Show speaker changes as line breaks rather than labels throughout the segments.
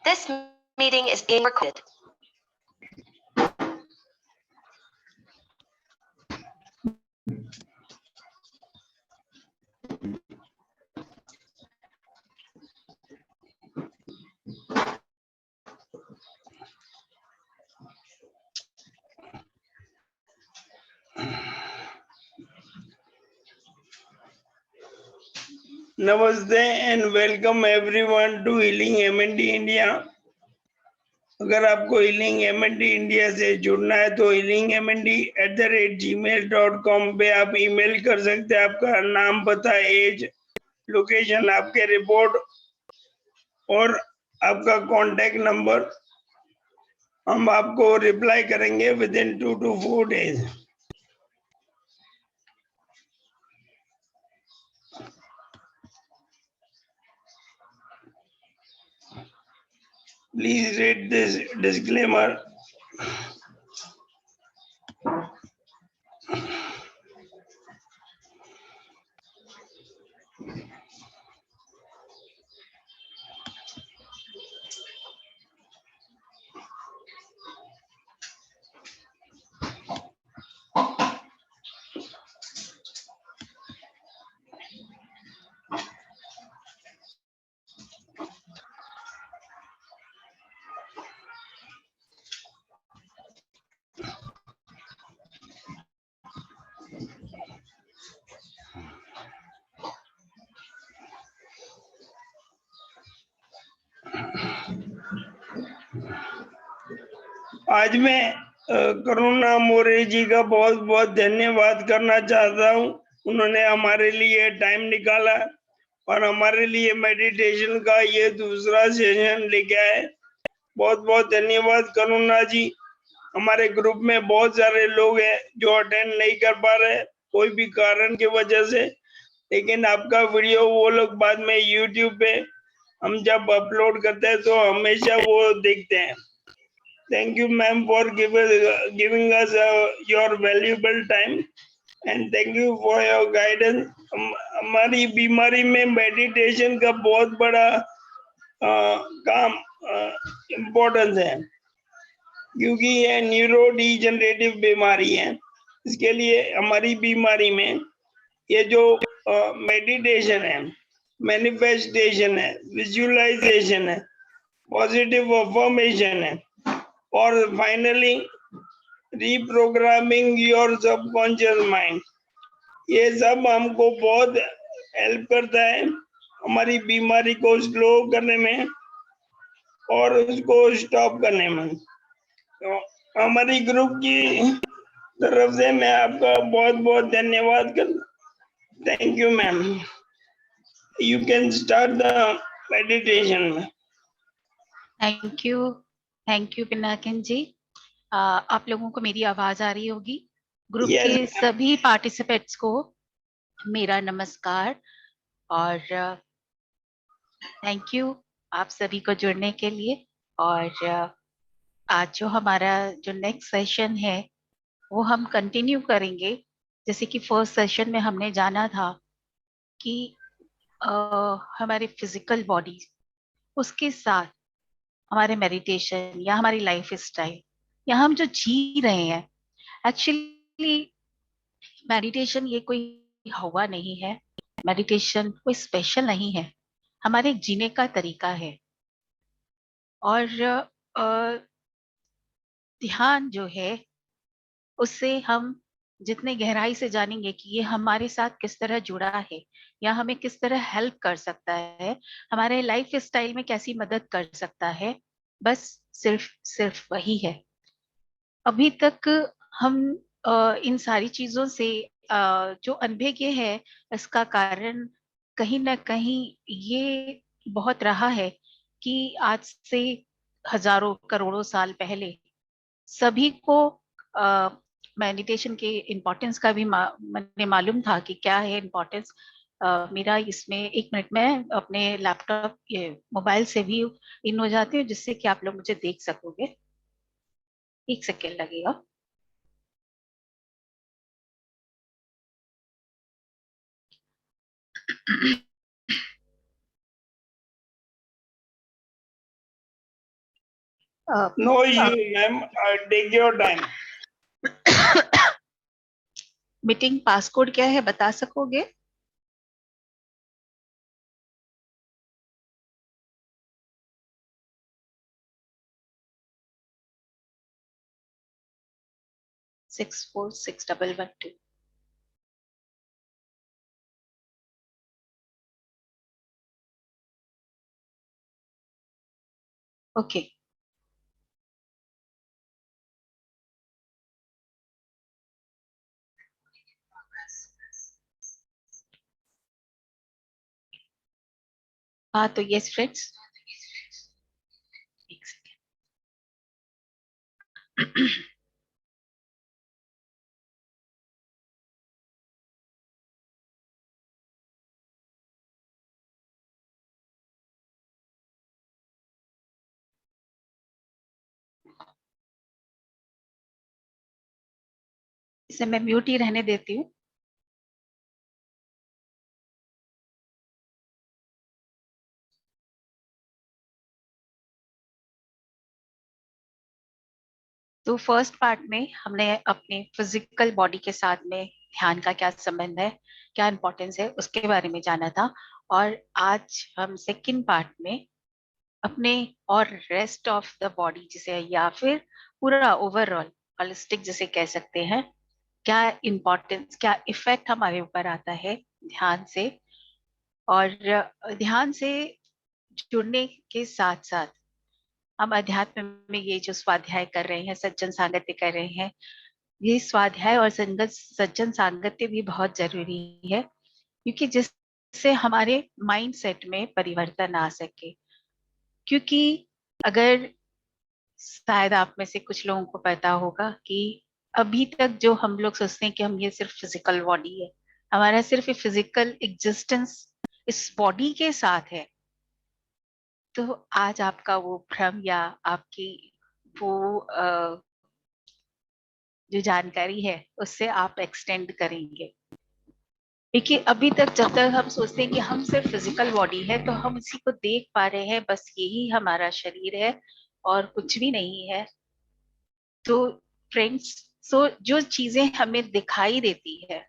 This meeting is being recorded.
नमस्ते and welcome everyone to healing MND India. अगर आपको healing MND India से जुड़ना है तो healingmnd@gmail.com पे आप ईमेल कर सकते हैं। आपका नाम, पता, एज, लोकेशन, आपके रिपोर्ट और आपका कांटेक्ट नंबर, हम आपको रिप्लाई करेंगे with in 2 to 4 days। Please read this disclaimer. आज मैं करुणा मोरे जी का बहुत बहुत धन्यवाद करना चाहता हूँ। उन्होंने हमारे लिए टाइम निकाला और हमारे लिए मेडिटेशन का ये दूसरा सेशन लेके आए। बहुत बहुत धन्यवाद करुणा जी। हमारे ग्रुप में बहुत सारे लोग हैं जो अटेंड नहीं कर पा रहे कोई भी कारण की वजह से, लेकिन आपका वीडियो वो लोग बाद में यूट्यूब पे हम जब अपलोड करते हैं तो हमेशा वो देखते हैं। Thank you, ma'am, for giving us your valuable time and thank you for your guidance. हमारी बीमारी में मेडिटेशन का बहुत बड़ा काम इम्पोर्टेंस है, क्योंकि ये न्यूरो डिजेनरेटिव बीमारी है। इसके लिए हमारी बीमारी में ये जो मेडिटेशन है, मैनिफेस्टेशन है, विजुअलाइजेशन है, पॉजिटिव अफर्मेशन है और finally reprogramming your subconscious mind, ये सब हमको बहुत हेल्प करता है हमारी बीमारी को स्लो करने में और उसको स्टॉप करने में। तो हमारी ग्रुप की तरफ से मैं आपका बहुत बहुत धन्यवाद करता। Thank you ma'am. You can start the meditation.
Thank you Pinakin ji. आप लोगों को मेरी आवाज आ रही होगी। ग्रुप
Yes,
के सभी पार्टिसिपेंट्स को मेरा नमस्कार और थैंक यू आप सभी को जुड़ने के लिए। और आज जो हमारा जो नेक्स्ट सेशन है वो हम कंटिन्यू करेंगे। जैसे कि फर्स्ट सेशन में हमने जाना था कि हमारे फिजिकल बॉडी उसके साथ हमारे मेडिटेशन या हमारी लाइफ स्टाइल या हम जो जी रहे हैं, एक्चुअली मेडिटेशन ये कोई हवा नहीं है, मेडिटेशन कोई स्पेशल नहीं है, हमारे जीने का तरीका है। और ध्यान जो है उससे हम जितने गहराई से जानेंगे कि ये हमारे साथ किस तरह जुड़ा है या हमें किस तरह हेल्प कर सकता है, हमारे लाइफ स्टाइल में कैसी मदद कर सकता है, बस सिर्फ वही है। अभी तक हम इन सारी चीजों से जो अनभिज्ञ है, इसका कारण कहीं ना कहीं ये बहुत रहा है कि आज से हजारों करोड़ों साल पहले सभी को मेडिटेशन के इम्पोर्टेंस का भी मुझे मालूम था कि क्या है इम्पोर्टेंस। मेरा इसमें 1 मिनट में अपने लैपटॉप ये मोबाइल से भी इन हो जाती हूँ जिससे कि आप लोग मुझे देख सकोगे। 1 सेकेंड लगेगा।
No issue ma'am, take your time.
Meeting passcode क्या है बता सकोगे? सिक्स 46112। ओके, हाँ तो यस फ्रेंड्स, एक सेकेंड। इसे मैं म्यूट ही रहने देती हूँ। तो फर्स्ट पार्ट में हमने अपने फिजिकल बॉडी के साथ में ध्यान का क्या संबंध है, क्या इंपॉर्टेंस है, उसके बारे में जाना था। और आज हम सेकंड पार्ट में अपने और रेस्ट ऑफ द बॉडी जिसे, या फिर पूरा ओवरऑल होलिस्टिक जिसे कह सकते हैं, क्या इंपॉर्टेंस, क्या इफेक्ट हमारे ऊपर आता है ध्यान से। और ध्यान से जुड़ने के साथ साथ हम अध्यात्म में ये जो स्वाध्याय कर रहे हैं, सज्जन सांगत्य कर रहे हैं, ये स्वाध्याय और संगत सज्जन सांगत्य भी बहुत जरूरी है, क्योंकि जिससे हमारे माइंड सेट में परिवर्तन आ सके। क्योंकि अगर, शायद आप में से कुछ लोगों को पता होगा कि अभी तक जो हम लोग सोचते हैं कि हम ये सिर्फ फिजिकल बॉडी है, हमारा सिर्फ फिजिकल एग्जिस्टेंस इस बॉडी के साथ है। तो आज आपका वो भ्रम या आपकी वो जो जानकारी है उससे आप एक्सटेंड करेंगे। देखिए, अभी तक जब तक हम सोचते हैं कि हम सिर्फ फिजिकल बॉडी है तो हम इसी को देख पा रहे हैं, बस यही हमारा शरीर है और कुछ भी नहीं है। तो फ्रेंड्स, सो जो चीजें हमें दिखाई देती है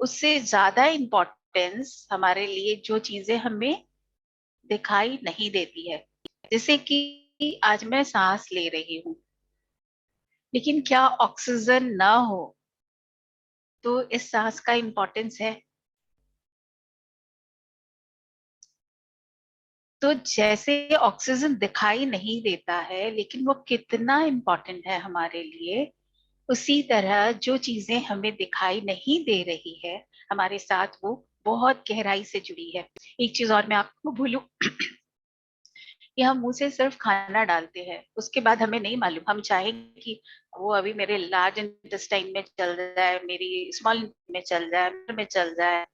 उससे ज्यादा इम्पोर्टेंस हमारे लिए जो चीजें हमें दिखाई नहीं देती है। जैसे कि आज मैं सांस ले रही हूँ, लेकिन क्या ऑक्सीजन ना हो तो इस सांस का इम्पोर्टेंस है? तो जैसे ऑक्सीजन दिखाई नहीं देता है लेकिन वो कितना इम्पोर्टेंट है हमारे लिए, उसी तरह जो चीजें हमें दिखाई नहीं दे रही है हमारे साथ वो बहुत गहराई से जुड़ी है। एक चीज और मैं आपको बोलूं कि हम मुंह से सिर्फ खाना डालते हैं, उसके बाद हमें नहीं मालूम, हम चाहेंगे कि वो अभी मेरे लार्ज इंटेस्टाइन में चल जाए, मेरी स्मॉल में चल जाए, में चल जाए,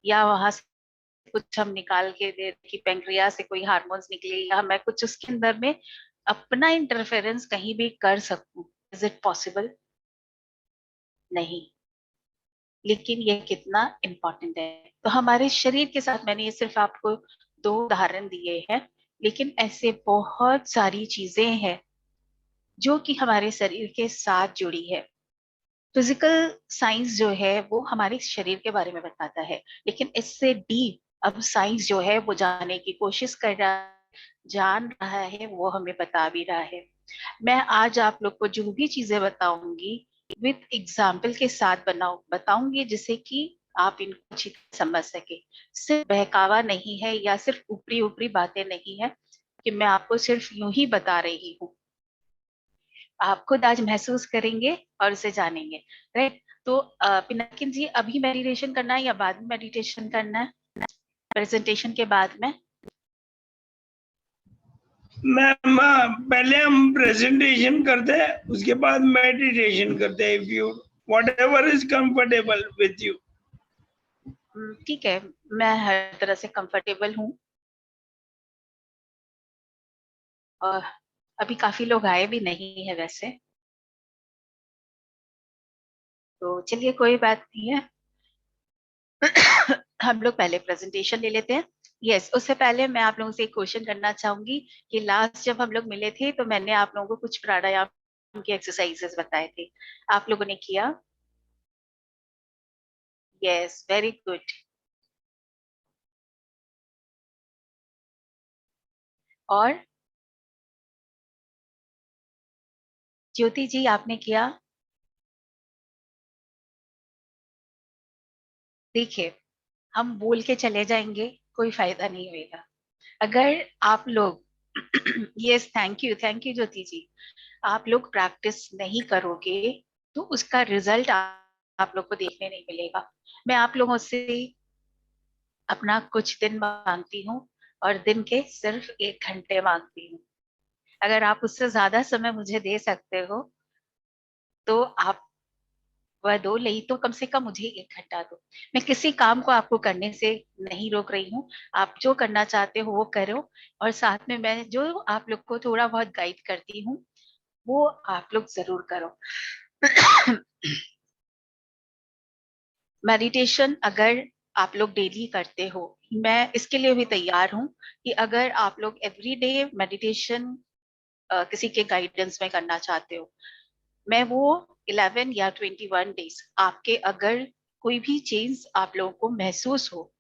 या वहां से कुछ हम निकाल के दे कि पेंक्रियास से कोई हार्मोन्स निकले, या मैं कुछ उसके अंदर में अपना इंटरफेरेंस कहीं भी कर सकूं। Is it possible? नहीं। लेकिन ये कितना इम्पोर्टेंट है। तो हमारे शरीर के साथ मैंने ये सिर्फ आपको दो उदाहरण दिए हैं, लेकिन ऐसे बहुत सारी चीजें हैं जो कि हमारे शरीर के साथ जुड़ी है। फिजिकल साइंस जो है वो हमारे शरीर के बारे में बताता है, लेकिन इससे डीप अब साइंस जो है वो जानने की कोशिश कर रहा है, जान रहा है, वो हमें बता भी रहा है। मैं आज आप लोग को जो भी चीजें बताऊंगी विद एग्जाम्पल के साथ बताऊंगी, जिससे कि आप इनको अच्छी तरह समझ सके। सिर्फ बहकावा नहीं है या सिर्फ ऊपरी ऊपरी बातें नहीं है कि मैं आपको सिर्फ यूं ही बता रही हूँ। आप खुद आज महसूस करेंगे और उसे जानेंगे, राइट? तो पिनाकिन जी, अभी मेडिटेशन करना है या बाद में मेडिटेशन करना है, प्रेजेंटेशन के बाद में?
मैम, पहले हम प्रेजेंटेशन करते हैं, उसके बाद मेडिटेशन करते हैं। If you what ever is comfortable with you.
ठीक है, मैं हर तरह से कंफर्टेबल हूँ। और अभी काफी लोग आए भी नहीं है वैसे, तो चलिए कोई बात नहीं है। हम लोग पहले प्रेजेंटेशन ले लेते हैं, यस, उससे पहले मैं आप लोगों से एक क्वेश्चन करना चाहूंगी कि लास्ट जब हम लोग मिले थे तो मैंने आप लोगों को कुछ प्राणायाम के एक्सरसाइजेस बताए थे, आप लोगों ने किया? Yes, very good. और ज्योति जी, आपने किया? देखिए, हम बोल के चले जाएंगे, कोई फायदा नहीं होगा। अगर आप लोग यस, थैंक यू ज्योति जी। आप लोग प्रैक्टिस नहीं करोगे तो उसका रिजल्ट आप लोग को देखने नहीं मिलेगा। मैं आप लोगों से अपना कुछ दिन मांगती हूँ और दिन के सिर्फ 1 घंटे मांगती हूँ। अगर आप उससे ज्यादा समय मुझे दे सकते हो तो आप वह दो, नहीं तो कम से कम मुझे 1 घंटा दो। मैं किसी काम को आपको करने से नहीं रोक रही हूँ, आप जो करना चाहते हो वो करो, और साथ में मैं जो आप लोग को थोड़ा बहुत गाइड करती हूँ वो आप लोग जरूर करो। मेडिटेशन अगर आप लोग डेली करते हो, मैं इसके लिए भी तैयार हूँ कि अगर आप लोग एवरी डे मेडिटेशन किसी के गाइडेंस में करना चाहते हो, मैं वो 11 या 21 डेज आपके अगर कोई भी चेंज आप लोगों को महसूस हो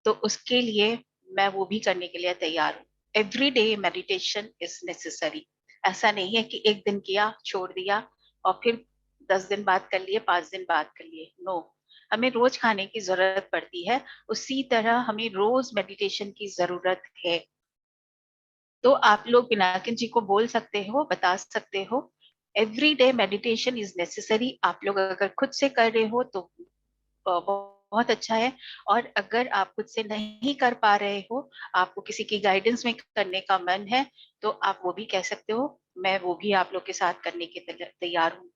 तो उसके लिए मैं वो भी करने के लिए तैयार हूँ। Every day meditation is necessary. ऐसा नहीं है कि एक दिन किया छोड़ दिया और फिर 10 दिन बाद कर लिए, 5 दिन बाद कर लिए, नो। हमें रोज खाने की जरूरत पड़ती है, उसी तरह हमें रोज मेडिटेशन की जरूरत है। तो आप लोग पिनाकिन जी को बोल सकते हो, बता सकते हो, every day meditation is necessary. आप लोग अगर खुद से कर रहे हो तो बहुत अच्छा है, और अगर आप खुद से नहीं कर पा रहे हो, आपको किसी की गाइडेंस में करने का मन है, तो आप वो भी कह सकते हो, मैं वो भी आप लोग के साथ करने के तैयार हूँ।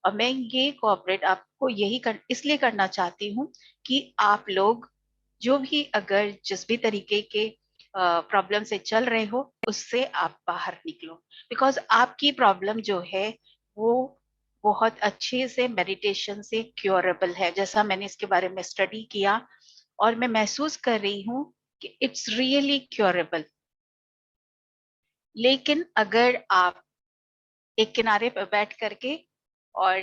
और मैं ये कोऑपरेट आपको यही इसलिए करना चाहती हूँ कि आप लोग जो भी अगर जिस भी तरीके के प्रॉब्लम से चल रहे हो उससे आप बाहर निकलो, बिकॉज आपकी प्रॉब्लम जो है वो बहुत अच्छे से मेडिटेशन से क्योरेबल है, जैसा मैंने इसके बारे में स्टडी किया और मैं महसूस कर रही हूँ कि इट्स रियली क्योरेबल। लेकिन अगर आप एक किनारे पर बैठ करके और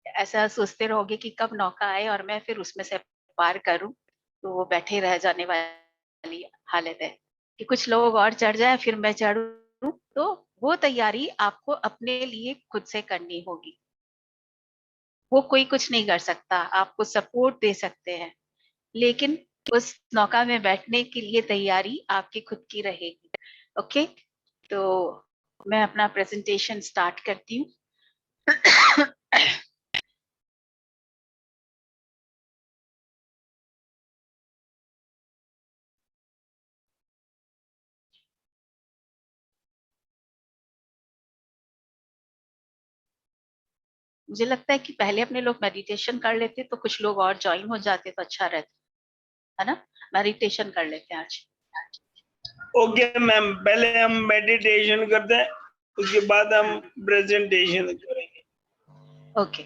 ऐसा सोचते रहोगे कि कब नौका आए और मैं फिर उसमें से पार करूं, तो वो बैठे रह जाने वाली हालत है कि कुछ लोग और चढ़ जाए फिर मैं चढ़ूं। तो वो तैयारी आपको अपने लिए खुद से करनी होगी। वो कोई कुछ नहीं कर सकता, आपको सपोर्ट दे सकते हैं, लेकिन उस नौका में बैठने के लिए तैयारी आपकी खुद की रहेगी। ओके, तो मैं अपना प्रेजेंटेशन स्टार्ट करती हूँ। मुझे लगता है कि पहले अपने लोग मेडिटेशन कर लेते तो कुछ लोग और ज्वाइन हो जाते तो अच्छा रहता, है ना? मेडिटेशन कर लेते हैं आज।
ओके मैम, पहले हम मेडिटेशन करते हैं, उसके बाद हम प्रेजेंटेशन करेंगे।
ओके,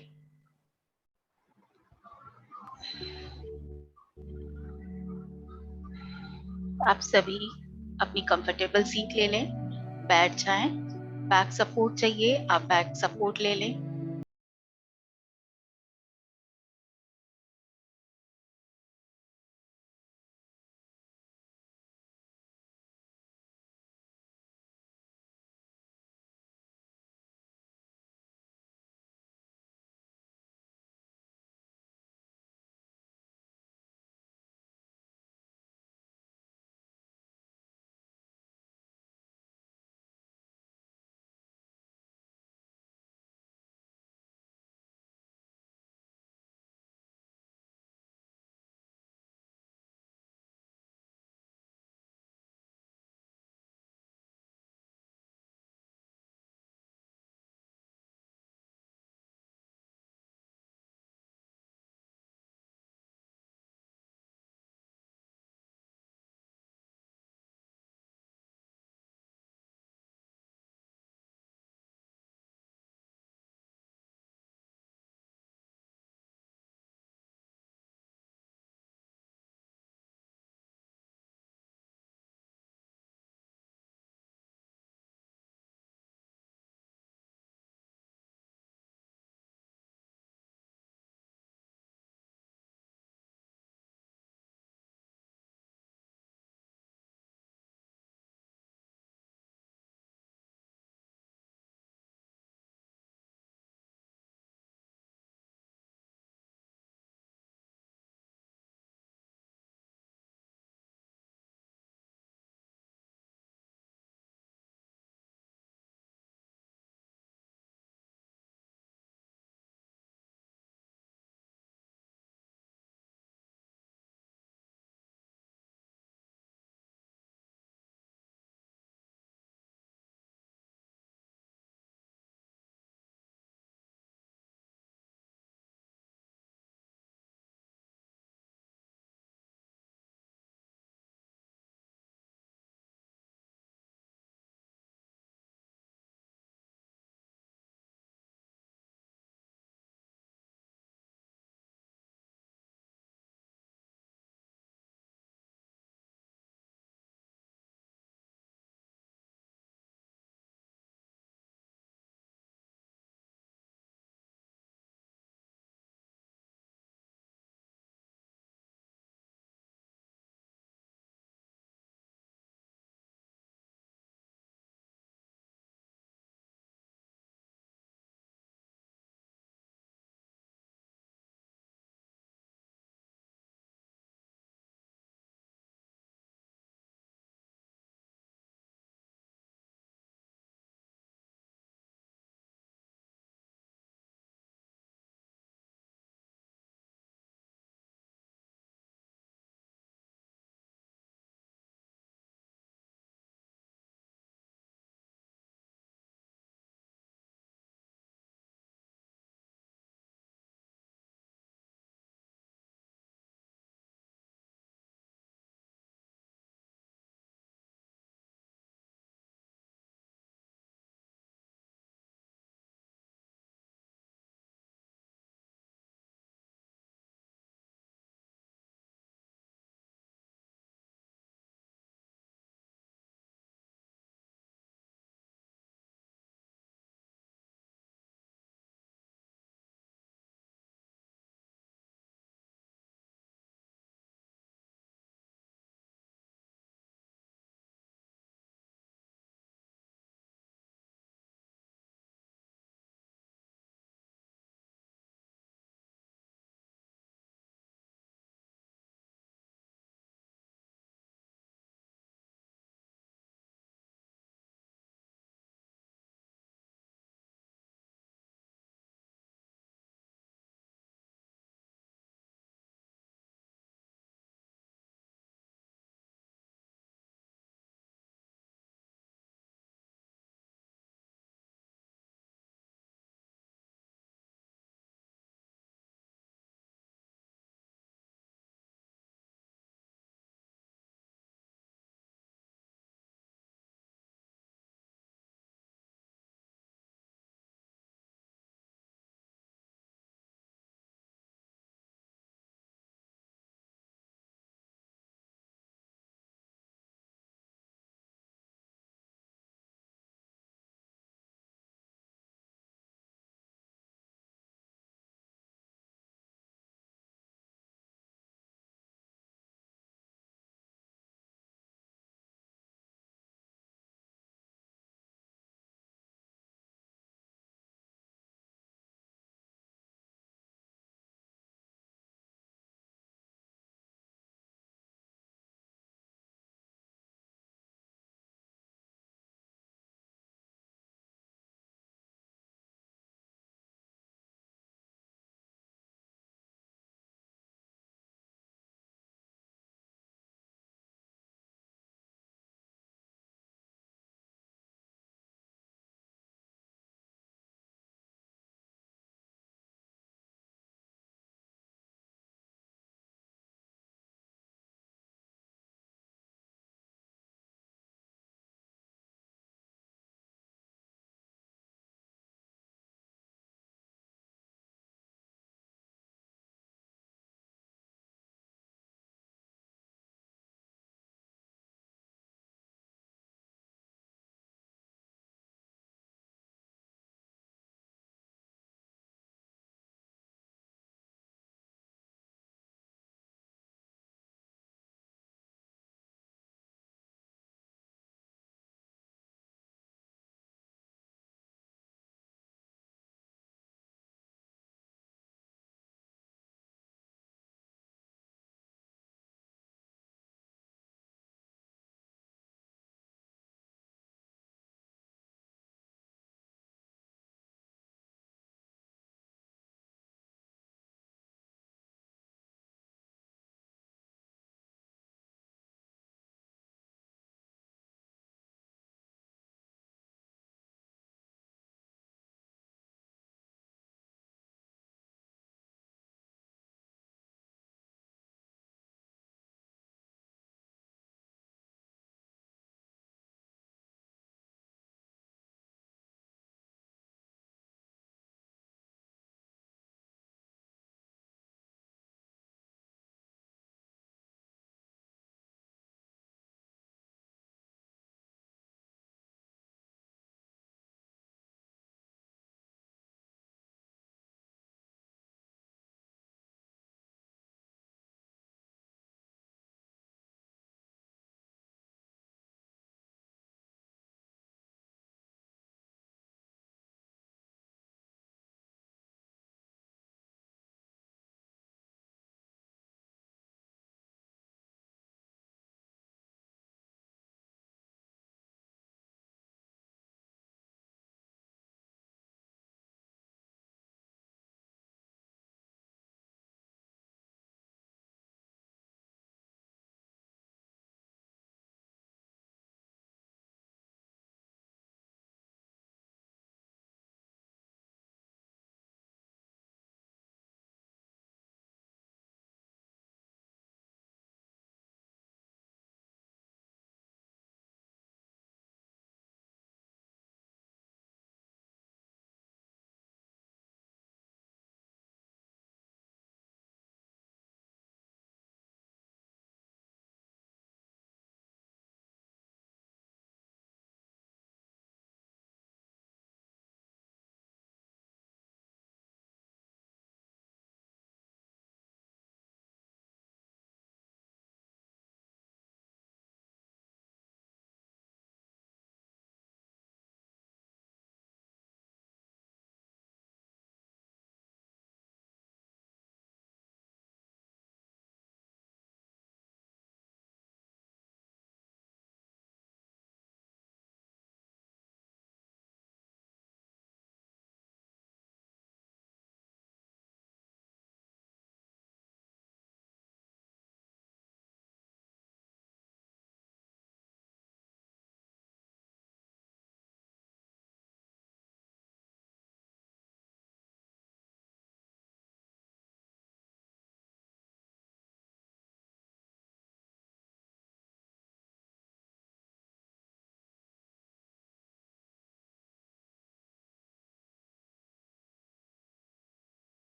आप सभी अपनी कंफर्टेबल सीट ले लें, बैठ जाएं। बैक सपोर्ट चाहिए, आप बैक सपोर्ट ले लें।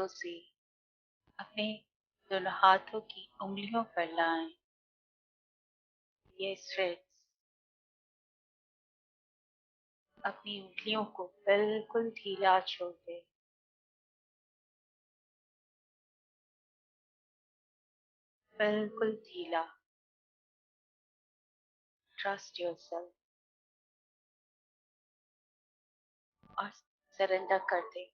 से अपने दोनों हाथों की उंगलियों पर लाएं। ये थ्रेड्स अपनी उंगलियों को बिल्कुल ढीला छोड़ दें। बिल्कुल ढीला। ट्रस्ट योरसेल्फ और सरेंडर कर दें।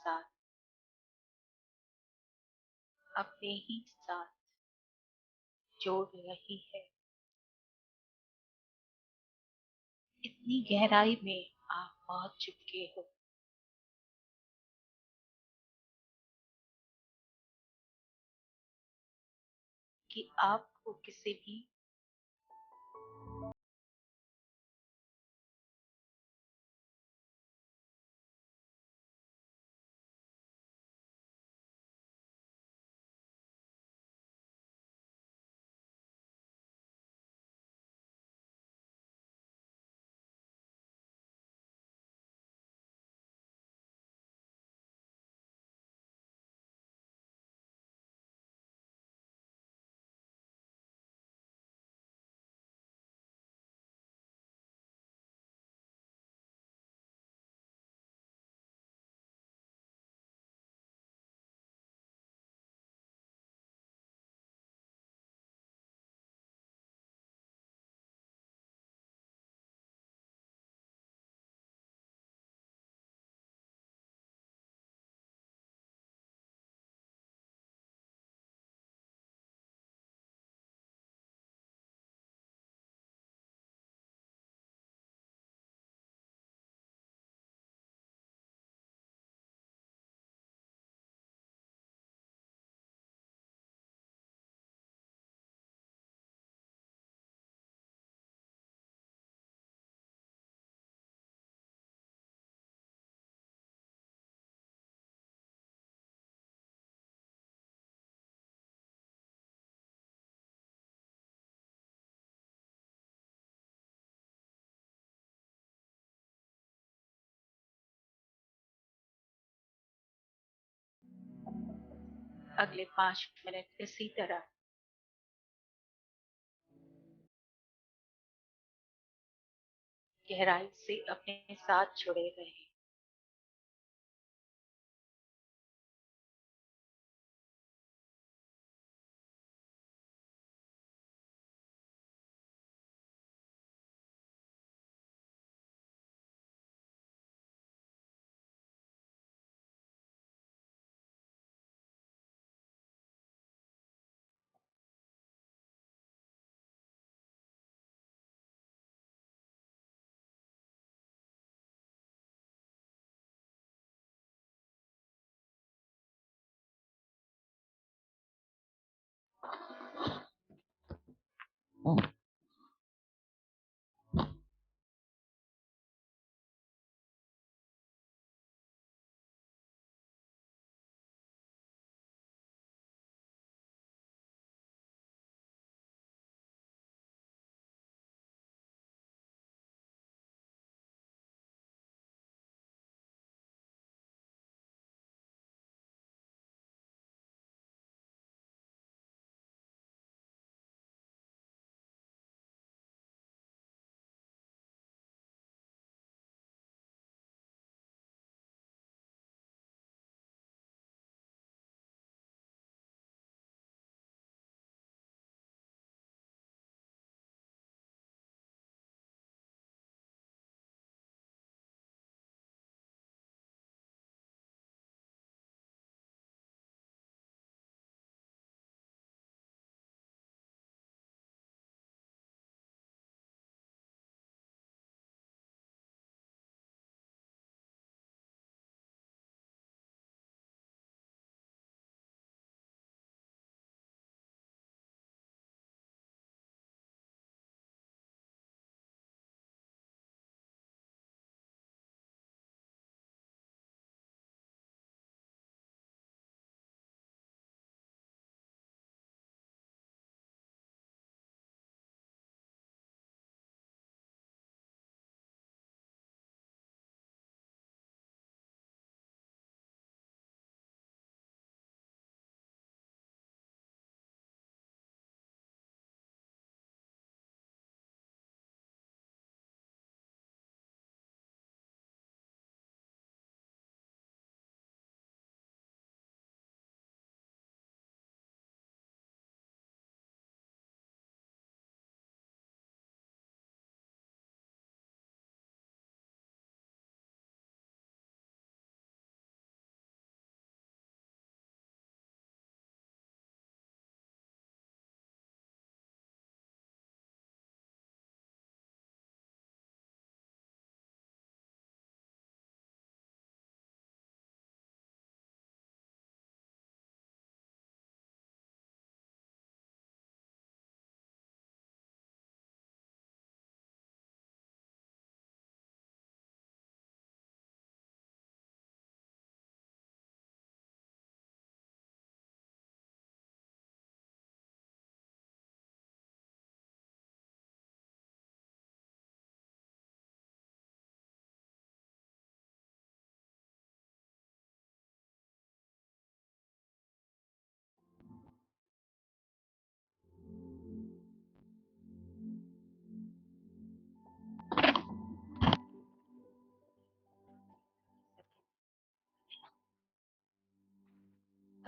साथ अपने ही साथ जोड़ रही है। इतनी गहराई में आप पहुंच चुके हो कि आपको किसी भी अगले 5 मिनट इसी तरह गहराई से अपने साथ जुड़े रहें।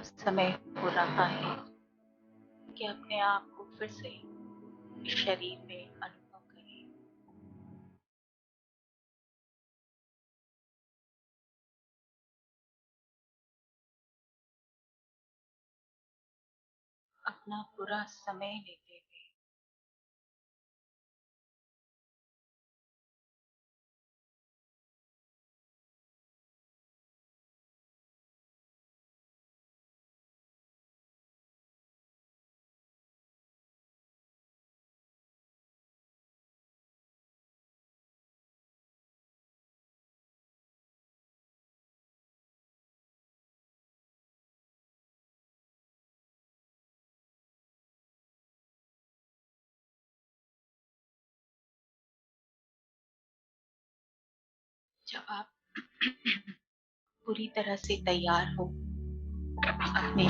समय हो रहा है कि अपने आप को फिर से इस शरीर में अनुभव करें। अपना पूरा समय लेते हुए जब आप पूरी तरह से तैयार हो अपने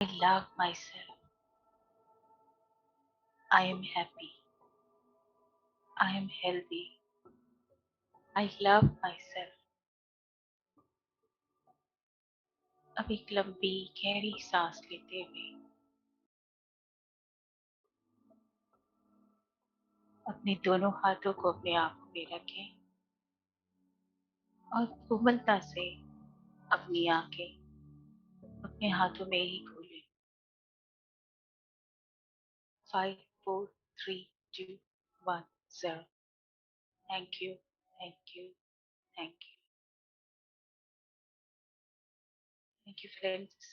I love myself. I am happy. I am healthy. I love myself. अब एक लंबी गहरी सांस लेते हुए अपने दोनों हाथों को अपने आंखों पे रखें और कोमलता से अपनी आंखें अपने हाथों में ही खोलें। 5, 4, 3, 2, 1, 0. Thank you, thank you, thank you. Thank you, friends.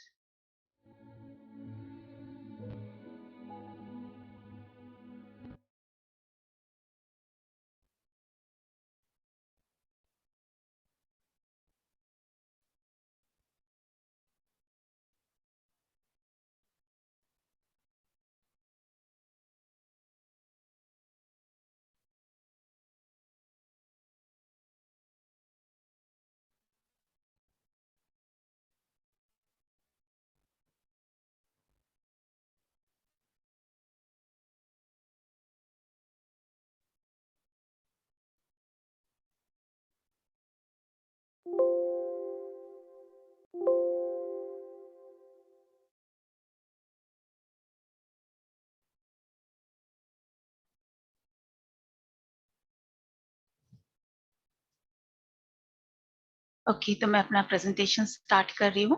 Okay, तो मैं अपना प्रेजेंटेशन स्टार्ट कर रही हूँ।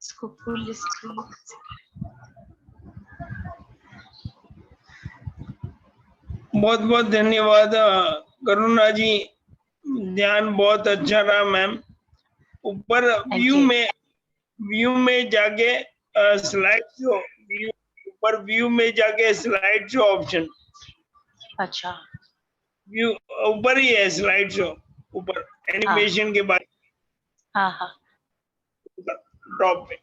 इसको फुल स्क्रीन।
बहुत बहुत धन्यवाद करुणा जी, ध्यान बहुत अच्छा रहा मैम। ऊपर व्यू में जाके स्लाइड शो, व्यू ऊपर व्यू में जाके स्लाइड शो ऑप्शन,
अच्छा
व्यू ऊपर ही है स्लाइड शो, ऊपर एनिमेशन के बाद
हाँ हाँ
टॉप पे।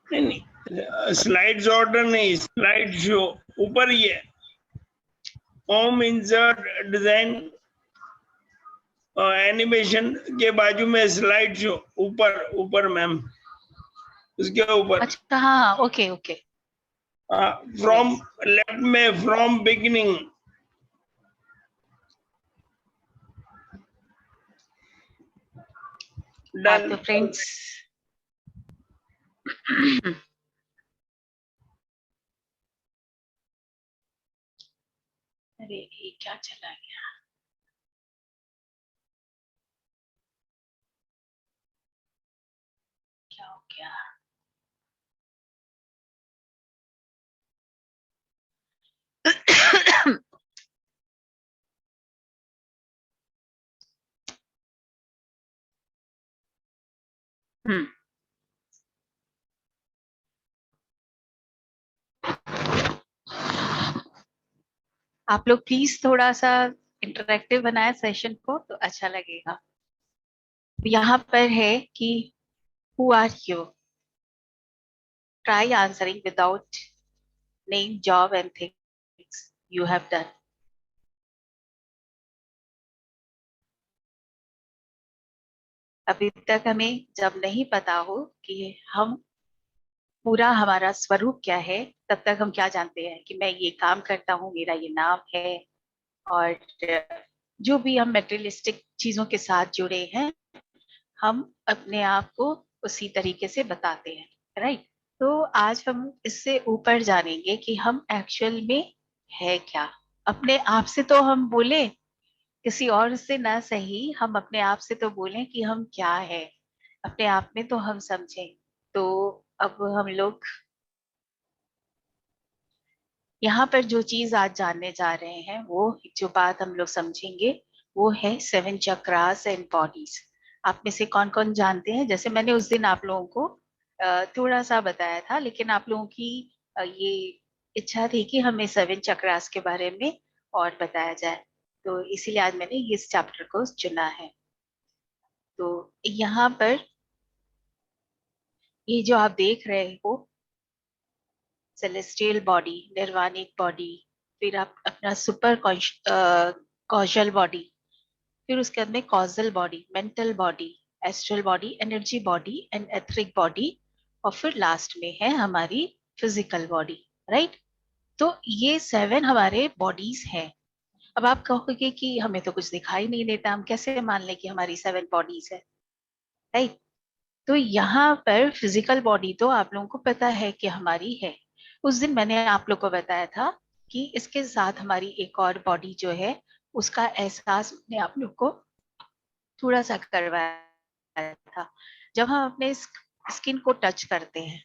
नहीं स्लाइड्स ऑर्डर नहीं, स्लाइड शो ऊपर ही है। होम इंसर्ट डिजाइन एनिमेशन के बाजू में स्लाइड शो ऊपर ऊपर मैम, उसके ऊपर।
अच्छा हाँ ओके ओके।
फ्रॉम लेफ्ट में फ्रॉम बिगिनिंग।
हाँ
डन।
तो फ्रेंड्स अरे ये क्या चला गया? क्या हो गया? हम्म आप लोग प्लीज थोड़ा सा इंटरेक्टिव बनाए सेशन को तो अच्छा लगेगा। यहाँ पर है कि who are you, try answering without name job and things you have done. अभी तक हमें जब नहीं पता हो कि हम पूरा हमारा स्वरूप क्या है, तब तक हम क्या जानते हैं कि मैं ये काम करता हूँ, मेरा ये नाम है, और जो भी हम मेटेरियलिस्टिक चीजों के साथ जुड़े हैं हम अपने आप को उसी तरीके से बताते हैं, राइट। तो आज हम इससे ऊपर जानेंगे कि हम एक्चुअल में है क्या। अपने आप से तो हम बोले, किसी और से ना सही, हम अपने आप से तो बोलें कि हम क्या है, अपने आप में तो हम समझें। तो अब हम लोग यहाँ पर जो चीज आज जानने जा रहे हैं, वो जो बात हम लोग समझेंगे वो है 7 चक्रास एंड बॉडीज। आप में से कौन कौन जानते हैं? जैसे मैंने उस दिन आप लोगों को थोड़ा सा बताया था, लेकिन आप लोगों की ये इच्छा थी कि हमें 7 चक्रास के बारे में और बताया जाए, तो इसीलिए आज मैंने इस चैप्टर को चुना है। तो यहाँ पर ये जो आप देख रहे हो, सेलेस्टियल बॉडी, निर्वाणिक बॉडी, फिर आप अपना सुपर कॉशल बॉडी, फिर उसके बाद में causal body, mental body, astral body, energy body and etheric body, और फिर लास्ट में है हमारी फिजिकल बॉडी, राइट। तो ये 7 हमारे बॉडीज हैं। अब आप कहोगे कि हमें तो कुछ दिखाई नहीं देता, हम कैसे मान लें कि हमारी 7 बॉडीज है, राइट। तो यहाँ पर फिजिकल बॉडी तो आप लोगों को पता है कि हमारी है। उस दिन मैंने आप लोग को बताया था कि इसके साथ हमारी एक और बॉडी जो है, उसका एहसास मैंने आप लोग को थोड़ा सा करवाया था। जब हम अपने स्किन को टच करते हैं,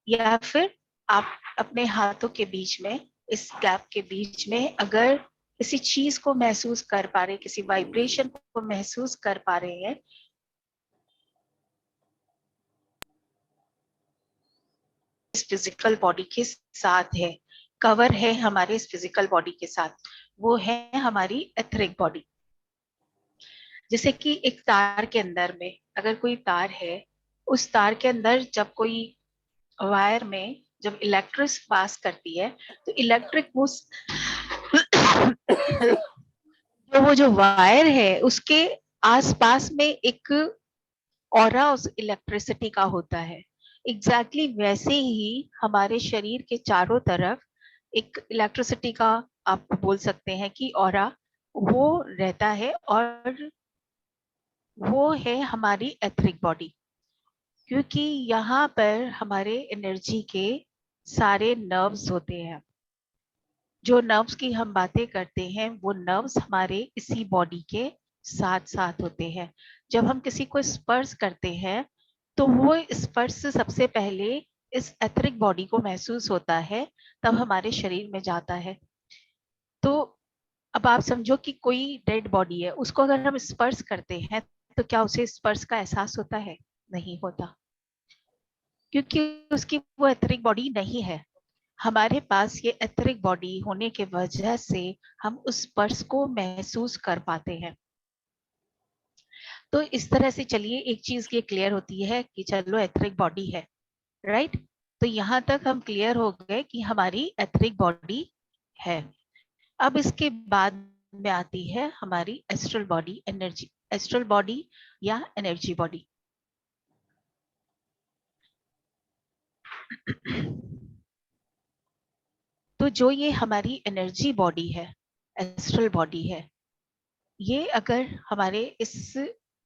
या फिर आप अपने हाथों के बीच में, इस गैप के बीच में अगर किसी चीज को महसूस कर पा रहे, किसी वाइब्रेशन को महसूस कर पा रहे हैं, इस फिजिकल बॉडी के साथ है, कवर है हमारे इस फिजिकल बॉडी के साथ, वो है हमारी एथरिक बॉडी। जैसे कि एक तार के अंदर में अगर कोई तार है, उस तार के अंदर जब कोई वायर में जब इलेक्ट्रिक पास करती है, तो इलेक्ट्रिक वो जो वायर है उसके आसपास में एक ऑरा उस इलेक्ट्रिसिटी का होता है। एग्जैक्टली वैसे ही हमारे शरीर के चारों तरफ एक इलेक्ट्रिसिटी का, आप बोल सकते हैं कि ऑरा, वो रहता है, और वो है हमारी एथरिक बॉडी। क्योंकि यहाँ पर हमारे एनर्जी के सारे नर्व्स होते हैं। जो नर्व्स की हम बातें करते हैं, वो नर्व्स हमारे इसी बॉडी के साथ साथ होते हैं। जब हम किसी को स्पर्श करते हैं तो वो स्पर्श से सबसे पहले इस एथरिक बॉडी को महसूस होता है, तब हमारे शरीर में जाता है। तो अब आप समझो कि कोई डेड बॉडी है, उसको अगर हम स्पर्श करते हैं तो क्या उसे स्पर्श का एहसास होता है? नहीं होता, क्योंकि उसकी वो एथरिक बॉडी नहीं है। हमारे पास ये एथरिक बॉडी होने के वजह से हम उस स्पर्श को महसूस कर पाते हैं। तो इस तरह से चलिए एक चीज ये क्लियर होती है कि चलो एथरिक बॉडी है, राइट। तो यहाँ तक हम क्लियर हो गए कि हमारी एथरिक बॉडी है। अब इसके बाद में आती है हमारी astral body, energy, astral body या एनर्जी बॉडी। तो जो ये हमारी एनर्जी बॉडी है, एस्ट्रल बॉडी है, ये अगर हमारे इस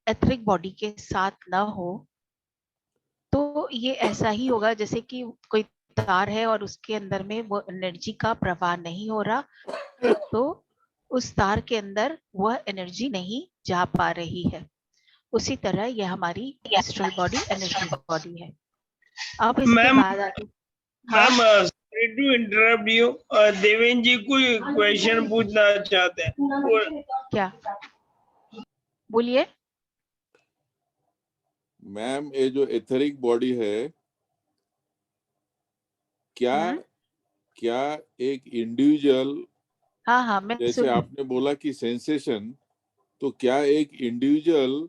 एथरिक बॉडी के साथ ना हो तो ये ऐसा ही होगा जैसे कि कोई तार है और उसके अंदर में वो एनर्जी का प्रवाह नहीं हो रहा, तो उस तार के अंदर वह एनर्जी नहीं जा पा रही है। उसी तरह ये हमारी एस्ट्रल बॉडी, एनर्जी बॉडी है। अब इसके
मैम,
बाद आगे, हाँ
ma'am sorry to interrupt you, Deven ji कोई क्वेश्चन पूछना चाहते हैं।
क्या बोलिए।
मैम, ये जो एथरिक बॉडी है, क्या क्या एक इंडिविजुअल,
हाँ हाँ मैं
जैसे आपने बोला कि सेंसेशन, तो क्या एक इंडिविजुअल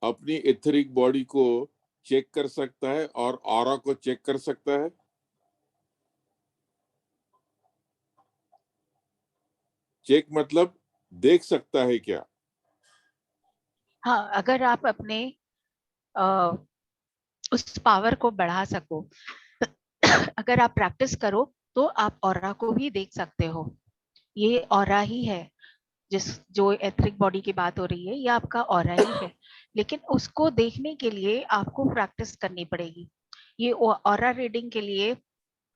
अपनी एथरिक बॉडी को चेक कर सकता है और ऑरा को चेक कर सकता है? चेक मतलब देख सकता है क्या?
हाँ, अगर आप अपने उस पावर को बढ़ा सको, अगर आप प्रैक्टिस करो तो आप ऑरा को भी देख सकते हो। ये ऑरा ही है, जो एथरिक बॉडी की बात हो रही है, ये आपका ऑरा ही है। लेकिन उसको देखने के लिए आपको प्रैक्टिस करनी पड़ेगी। ये ऑरा रीडिंग के लिए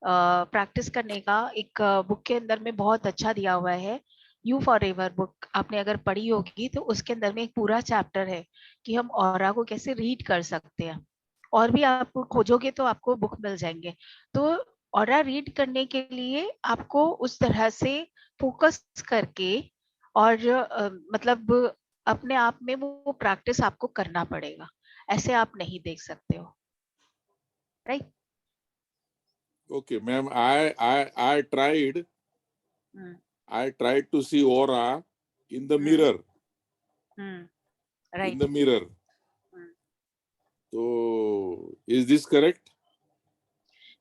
प्रैक्टिस करने का एक बुक के अंदर में बहुत अच्छा दिया हुआ है, यू फॉर एवर बुक। आपने अगर पढ़ी होगी तो उसके अंदर में एक पूरा चैप्टर है कि हम ऑरा को कैसे रीड कर सकते हैं। और भी आप खोजोगे तो आपको बुक मिल जाएंगे। तो ऑरा रीड करने के लिए आपको उस तरह से फोकस करके और मतलब अपने आप में वो प्रैक्टिस आपको करना पड़ेगा, ऐसे आप नहीं देख सकते हो, right.
Okay, ma'am, I tried to see aura in the mirror.
Right.
In the mirror. So, is this correct?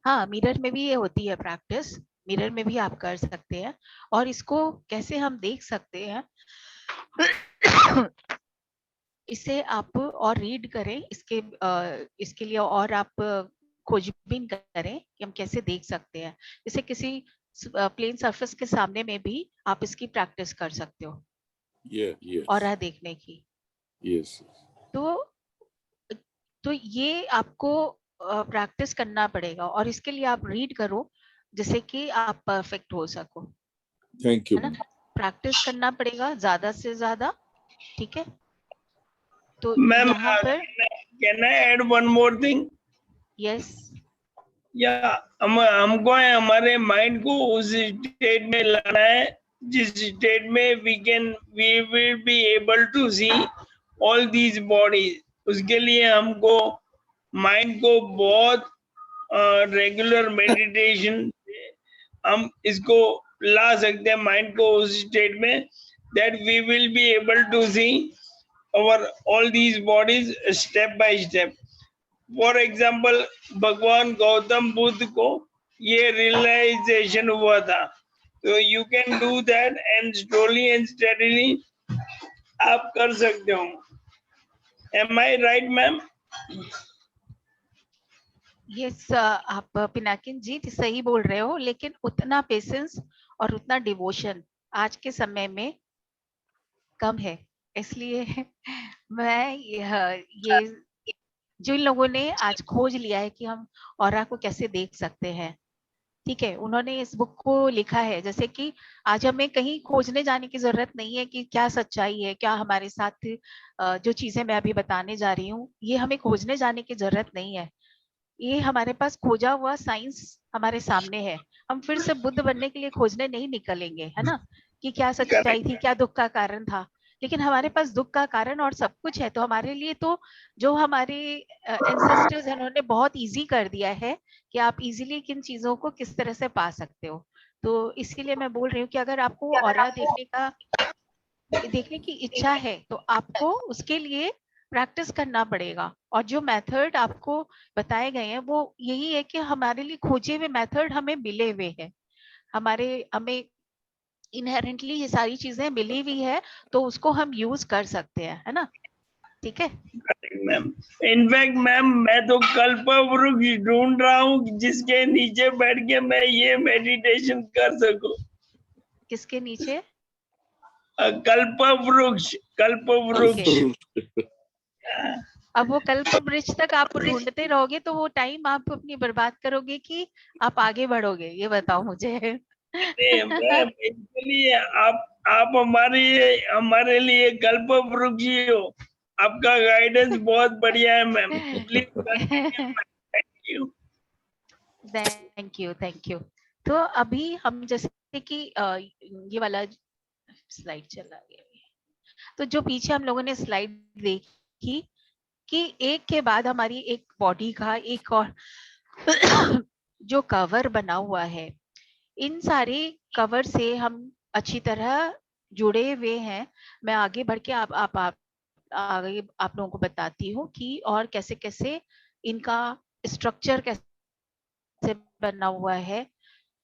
हाँ, मिरर में भी ये होती है प्रैक्टिस, मिरर में भी आप कर सकते हैं। और इसको कैसे हम देख सकते हैं इसे आप और रीड करें, इसके लिए और आप खोजबीन करें कि हम कैसे देख सकते हैं। जैसे किसी प्लेन सरफेस के सामने में भी आप इसकी प्रैक्टिस कर सकते हो,
Yes.
और देखने की।
Yes.
तो ये आपको प्रैक्टिस करना पड़ेगा, और इसके लिए आप रीड करो जिससे कि आप परफेक्ट हो सको।
Thank you.
है ना, प्रैक्टिस करना पड़ेगा ज्यादा से ज्यादा, ठीक है। तो
मैम,
यहाँ पर
can I add one more thing?
Yes,
या हमको हमारे माइंड को उस स्टेट में लाना है जिस स्टेट में we will be able to see all these bodies. उसके लिए हमको माइंड को बहुत रेगुलर मेडिटेशन हम इसको ला सकते हैं, माइंड को उस स्टेट में, that we will be able to see और all these bodies step by step. For example, भगवान गौतम बुद्ध को ये रियलाइजेशन हुआ था, तो you can do that and slowly and steadily आप कर सकते हो। Am I right ma'am?
Yes, आप पिनाकिन जी सही बोल रहे हो, लेकिन उतना पेशेंस और उतना डिवोशन आज के समय में कम है। इसलिए मैं ये जिन लोगों ने आज खोज लिया है कि हम ऑरा को कैसे देख सकते हैं, ठीक है, उन्होंने इस बुक को लिखा है। जैसे कि आज हमें कहीं खोजने जाने की जरूरत नहीं है कि क्या सच्चाई है, क्या हमारे साथ जो चीजें मैं अभी बताने जा रही हूँ, ये हमें खोजने जाने की जरूरत नहीं है। ये हमारे पास खोजा हुआ साइंस हमारे सामने है। हम फिर से बुद्ध बनने के लिए खोजने नहीं निकलेंगे, है ना, कि क्या सच्चाई थी, क्या दुख का कारण था। लेकिन हमारे पास दुख का कारण और सब कुछ है, तो हमारे लिए तो जो हमारे एंसेस्टर्स हैं उन्होंने बहुत इजी कर दिया है कि आप इजीली किन चीजों को किस तरह से पा सकते हो। तो इसीलिए मैं बोल रही हूँ कि अगर आपको ऑरा देखने की इच्छा है तो आपको उसके लिए प्रैक्टिस करना पड़ेगा। और जो मेथड आपको बताए गए हैं वो यही है कि हमारे लिए खोजे हुए मेथड हमें मिले हुए हैं, हमें इनहेरेंटली ये सारी चीजें मिली हुई है, तो उसको हम यूज कर सकते हैं, है ना। ठीक है
मैम, इनफैक्ट मैम मैं तो कल्पवृक्ष ढूंढ रहा हूँ जिसके नीचे बैठ के मैं ये मेडिटेशन कर सकूं।
किसके नीचे?
कल्पवृक्ष, कल्पवृक्ष।
ओके, अब वो कल्प वृक्ष तक आप ढूंढते रहोगे तो वो टाइम आप अपनी बर्बाद करोगे कि आप आगे बढ़ोगे, ये बताओ मुझे।
मैम इसलिए आप हमारे लिए कल्पवृक्ष ही हो। आपका गाइडेंस बहुत बढ़िया है ma'am, please continue. Thank you.
Thank you. तो अभी हम जैसे कि ये वाला स्लाइड चला गया, तो जो पीछे हम लोगों ने स्लाइड देखी कि एक के बाद हमारी एक बॉडी का एक और जो कवर बना हुआ है, इन सारे कवर से हम अच्छी तरह जुड़े हुए हैं। मैं आगे बढ़ के आगे आप लोगों को बताती हूँ कि और कैसे कैसे इनका स्ट्रक्चर कैसे बना हुआ है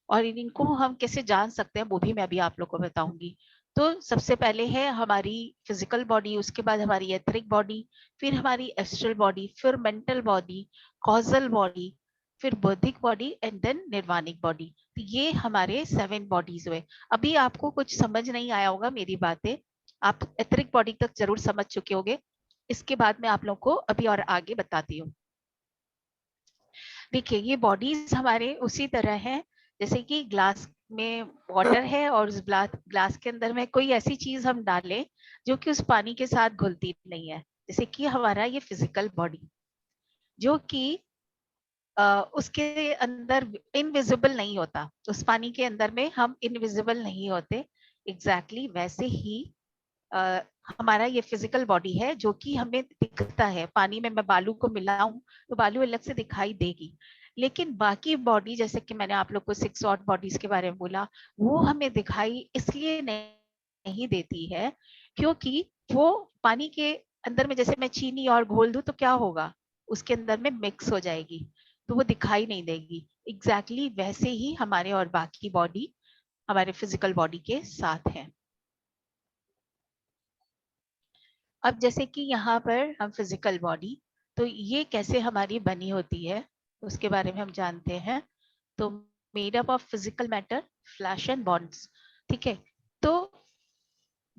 और इनको हम कैसे जान सकते हैं वो भी मैं अभी आप लोग को बताऊंगी। तो सबसे पहले है हमारी फिजिकल बॉडी, उसके बाद हमारी एथरिक बॉडी, फिर हमारी एस्ट्रल बॉडी, फिर मेंटल बॉडी, कॉजल बॉडी, फिर बौद्धिक बॉडी एंड देन निर्वाणिक बॉडी। तो ये हमारे 7 बॉडीज हुए। अभी आपको कुछ समझ नहीं आया होगा मेरी बातें, आप एथरिक बॉडी तक जरूर समझ चुके होंगे। इसके बाद मैं आप लोग को अभी और आगे बताती हूँ। देखिए ये बॉडीज हमारे उसी तरह है जैसे कि ग्लास में वाटर है और उस ग्लास के अंदर में कोई ऐसी चीज हम डालें जो कि उस पानी के साथ घुलती नहीं है। जैसे कि हमारा ये फिजिकल बॉडी जो कि उसके अंदर इनविजिबल नहीं होता, उस पानी के अंदर में हम इनविजिबल नहीं होते। एग्जैक्टली वैसे ही हमारा ये फिजिकल बॉडी है जो कि हमें दिखता है। पानी में मैं बालू को मिलाऊं तो बालू अलग से दिखाई देगी, लेकिन बाकी बॉडी जैसे कि मैंने आप लोग को 6 और बॉडीज के बारे में बोला, वो हमें दिखाई इसलिए नहीं देती है क्योंकि वो पानी के अंदर में जैसे मैं चीनी और घोल दूं तो क्या होगा, उसके अंदर में मिक्स हो जाएगी, तो वो दिखाई नहीं देगी। एग्जैक्टली वैसे ही हमारे और बाकी बॉडी हमारे फिजिकल बॉडी के साथ है। अब जैसे कि यहाँ पर हम फिजिकल बॉडी, तो ये कैसे हमारी बनी होती है उसके बारे में हम जानते हैं। तो made up of physical matter, flash and bonds. ठीक है, तो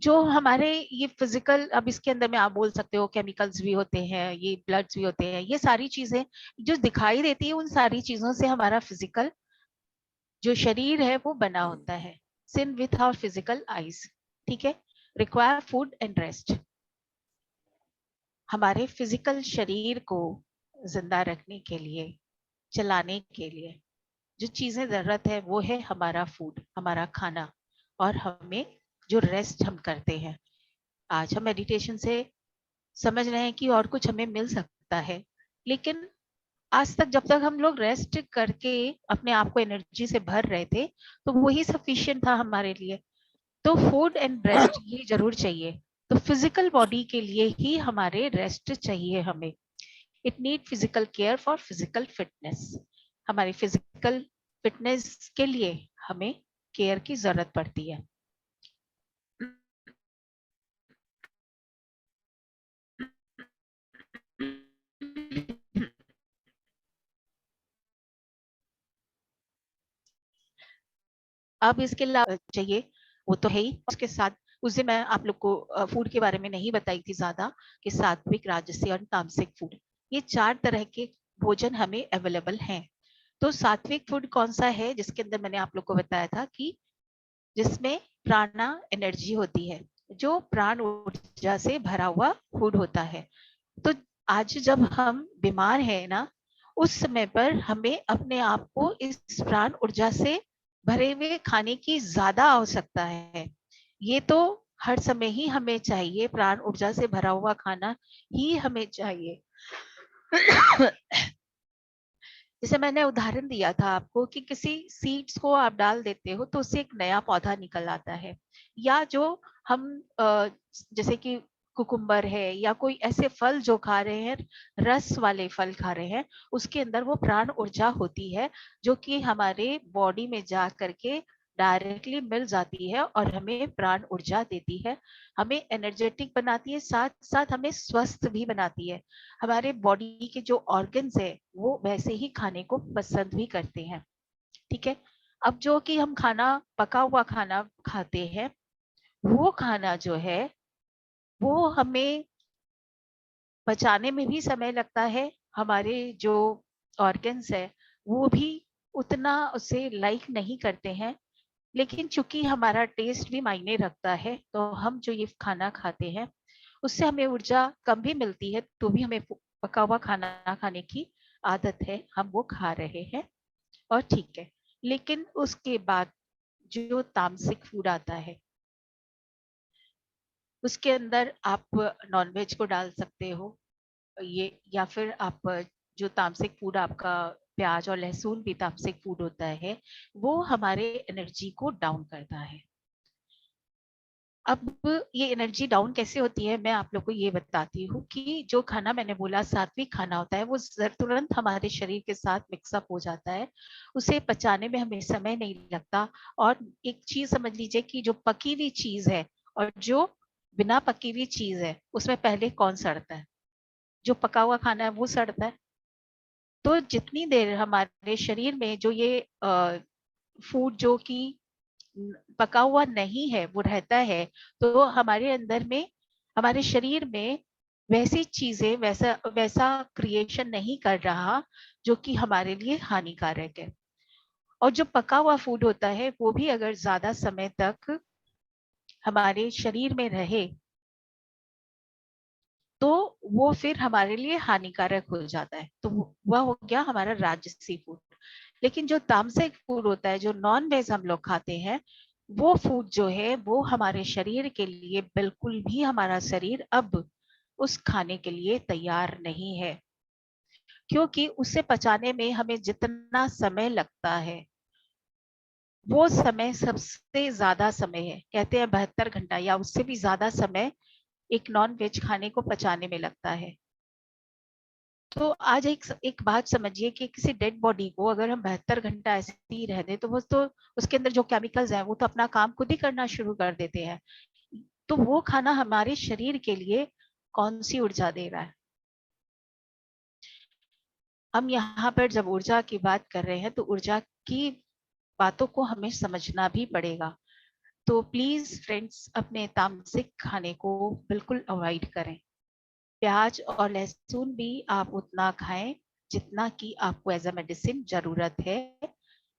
जो हमारे ये फिजिकल, अब इसके अंदर में आप बोल सकते हो केमिकल्स भी होते हैं, ये ब्लड्स भी होते हैं, ये सारी चीजें जो दिखाई देती है उन सारी चीजों से हमारा फिजिकल जो शरीर है वो बना होता है। सिन विथ आवर फिजिकल आईज। ठीक है, रिक्वायर फूड एंड रेस्ट। हमारे फिजिकल शरीर को जिंदा रखने के लिए, चलाने के लिए जो चीजें जरूरत है वो है हमारा फूड, हमारा खाना, और हमें जो रेस्ट हम करते हैं। आज हम मेडिटेशन से समझ रहे हैं कि और कुछ हमें मिल सकता है, लेकिन आज तक जब तक हम लोग रेस्ट करके अपने आप को एनर्जी से भर रहे थे तो वही सफिशिएंट था हमारे लिए। तो फूड एंड रेस्ट ये जरूर चाहिए। तो फिजिकल बॉडी के लिए ही हमारे रेस्ट चाहिए हमें। It need physical care for physical fitness. हमारी फिजिकल फिटनेस के लिए हमें केयर की जरूरत पड़ती है। अब इसके अलावा चाहिए वो तो है ही, उसके साथ उस दिन मैं आप लोग को फूड के बारे में नहीं बताई थी ज्यादा कि सात्विक, राजसिक और तामसिक फूड, ये 4 तरह के भोजन हमें अवेलेबल हैं। तो सात्विक फूड कौन सा है, जिसके अंदर मैंने आप लोग को बताया था कि जिसमें प्राणा एनर्जी होती है, जो प्राण ऊर्जा से भरा हुआ फूड होता है। तो आज जब हम बीमार हैं ना, उस समय पर हमें अपने आप को इस प्राण ऊर्जा से भरे हुए खाने की ज्यादा आवश्यकता है। ये तो हर समय ही हमें चाहिए, प्राण ऊर्जा से भरा हुआ खाना ही हमें चाहिए। जैसे मैंने उदाहरण दिया था आपको कि किसी सीड्स को आप डाल देते हो तो उससे एक नया पौधा निकल आता है, या जो हम जैसे कि कुकुम्बर है या कोई ऐसे फल जो खा रहे हैं, रस वाले फल खा रहे हैं, उसके अंदर वो प्राण ऊर्जा होती है जो कि हमारे बॉडी में जा करके डायरेक्टली मिल जाती है और हमें प्राण ऊर्जा देती है, हमें एनर्जेटिक बनाती है, साथ साथ हमें स्वस्थ भी बनाती है। हमारे बॉडी के जो ऑर्गन्स है वो वैसे ही खाने को पसंद भी करते हैं। ठीक है, अब जो कि हम खाना, पका हुआ खाना खाते हैं, वो खाना जो है वो हमें पचाने में भी समय लगता है, हमारे जो ऑर्गन्स है वो भी उतना उसे लाइक नहीं करते हैं, लेकिन चूंकि हमारा टेस्ट भी मायने रखता है, तो हम जो ये खाना खाते हैं उससे हमें ऊर्जा कम भी मिलती है, तो भी हमें पका हुआ खाना खाने की आदत है, हम वो खा रहे हैं और ठीक है। लेकिन उसके बाद जो तामसिक फूड आता है, उसके अंदर आप नॉनवेज को डाल सकते हो, ये, या फिर आप जो तामसिक फूड आपका प्याज और लहसुन भी तामसिक फूड होता है, वो हमारे एनर्जी को डाउन करता है। अब ये एनर्जी डाउन कैसे होती है, मैं आप लोग को ये बताती हूँ कि जो खाना मैंने बोला सात्विक खाना होता है, वो तुरंत हमारे शरीर के साथ मिक्सअप हो जाता है, उसे पचाने में हमें समय नहीं लगता। और एक चीज समझ लीजिए कि जो पकी हुई चीज है और जो बिना पकी हुई चीज है, उसमें पहले कौन सड़ता है? जो पका हुआ खाना है वो सड़ता है। तो जितनी देर हमारे शरीर में जो ये फूड जो कि पका हुआ नहीं है वो रहता है, तो हमारे अंदर में, हमारे शरीर में वैसी चीजें, वैसा वैसा क्रिएशन नहीं कर रहा जो कि हमारे लिए हानिकारक है। और जो पका हुआ फूड होता है वो भी अगर ज्यादा समय तक हमारे शरीर में रहे तो वो फिर हमारे लिए हानिकारक हो जाता है, तो वह हो गया हमारा राजसी फूड। लेकिन जो तामसिक फूड होता है, जो नॉन वेज हम लोग खाते हैं, वो फूड जो है वो हमारे शरीर के लिए बिल्कुल भी, हमारा शरीर अब उस खाने के लिए तैयार नहीं है, क्योंकि उसे पचाने में हमें जितना समय लगता है वो समय सबसे ज्यादा समय है, कहते हैं 72 घंटा या उससे भी ज्यादा समय एक नॉन वेज खाने को पचाने में लगता है। तो आज एक बात समझिए कि किसी डेड बॉडी को अगर हम 72 घंटा ऐसे ही रह दें, तो वो तो उसके अंदर जो केमिकल्स हैं वो तो अपना काम खुद ही करना शुरू कर देते हैं। तो वो खाना हमारे शरीर के लिए कौन सी ऊर्जा दे रहा है? हम यहाँ पर जब ऊर्जा की बात कर रहे हैं तो ऊर्जा की बातों को हमें समझना भी पड़ेगा। तो प्लीज फ्रेंड्स, अपने तामसिक खाने को बिल्कुल अवॉइड करें। प्याज और लहसुन भी आप उतना खाएं जितना कि आपको एज अ मेडिसिन जरूरत है,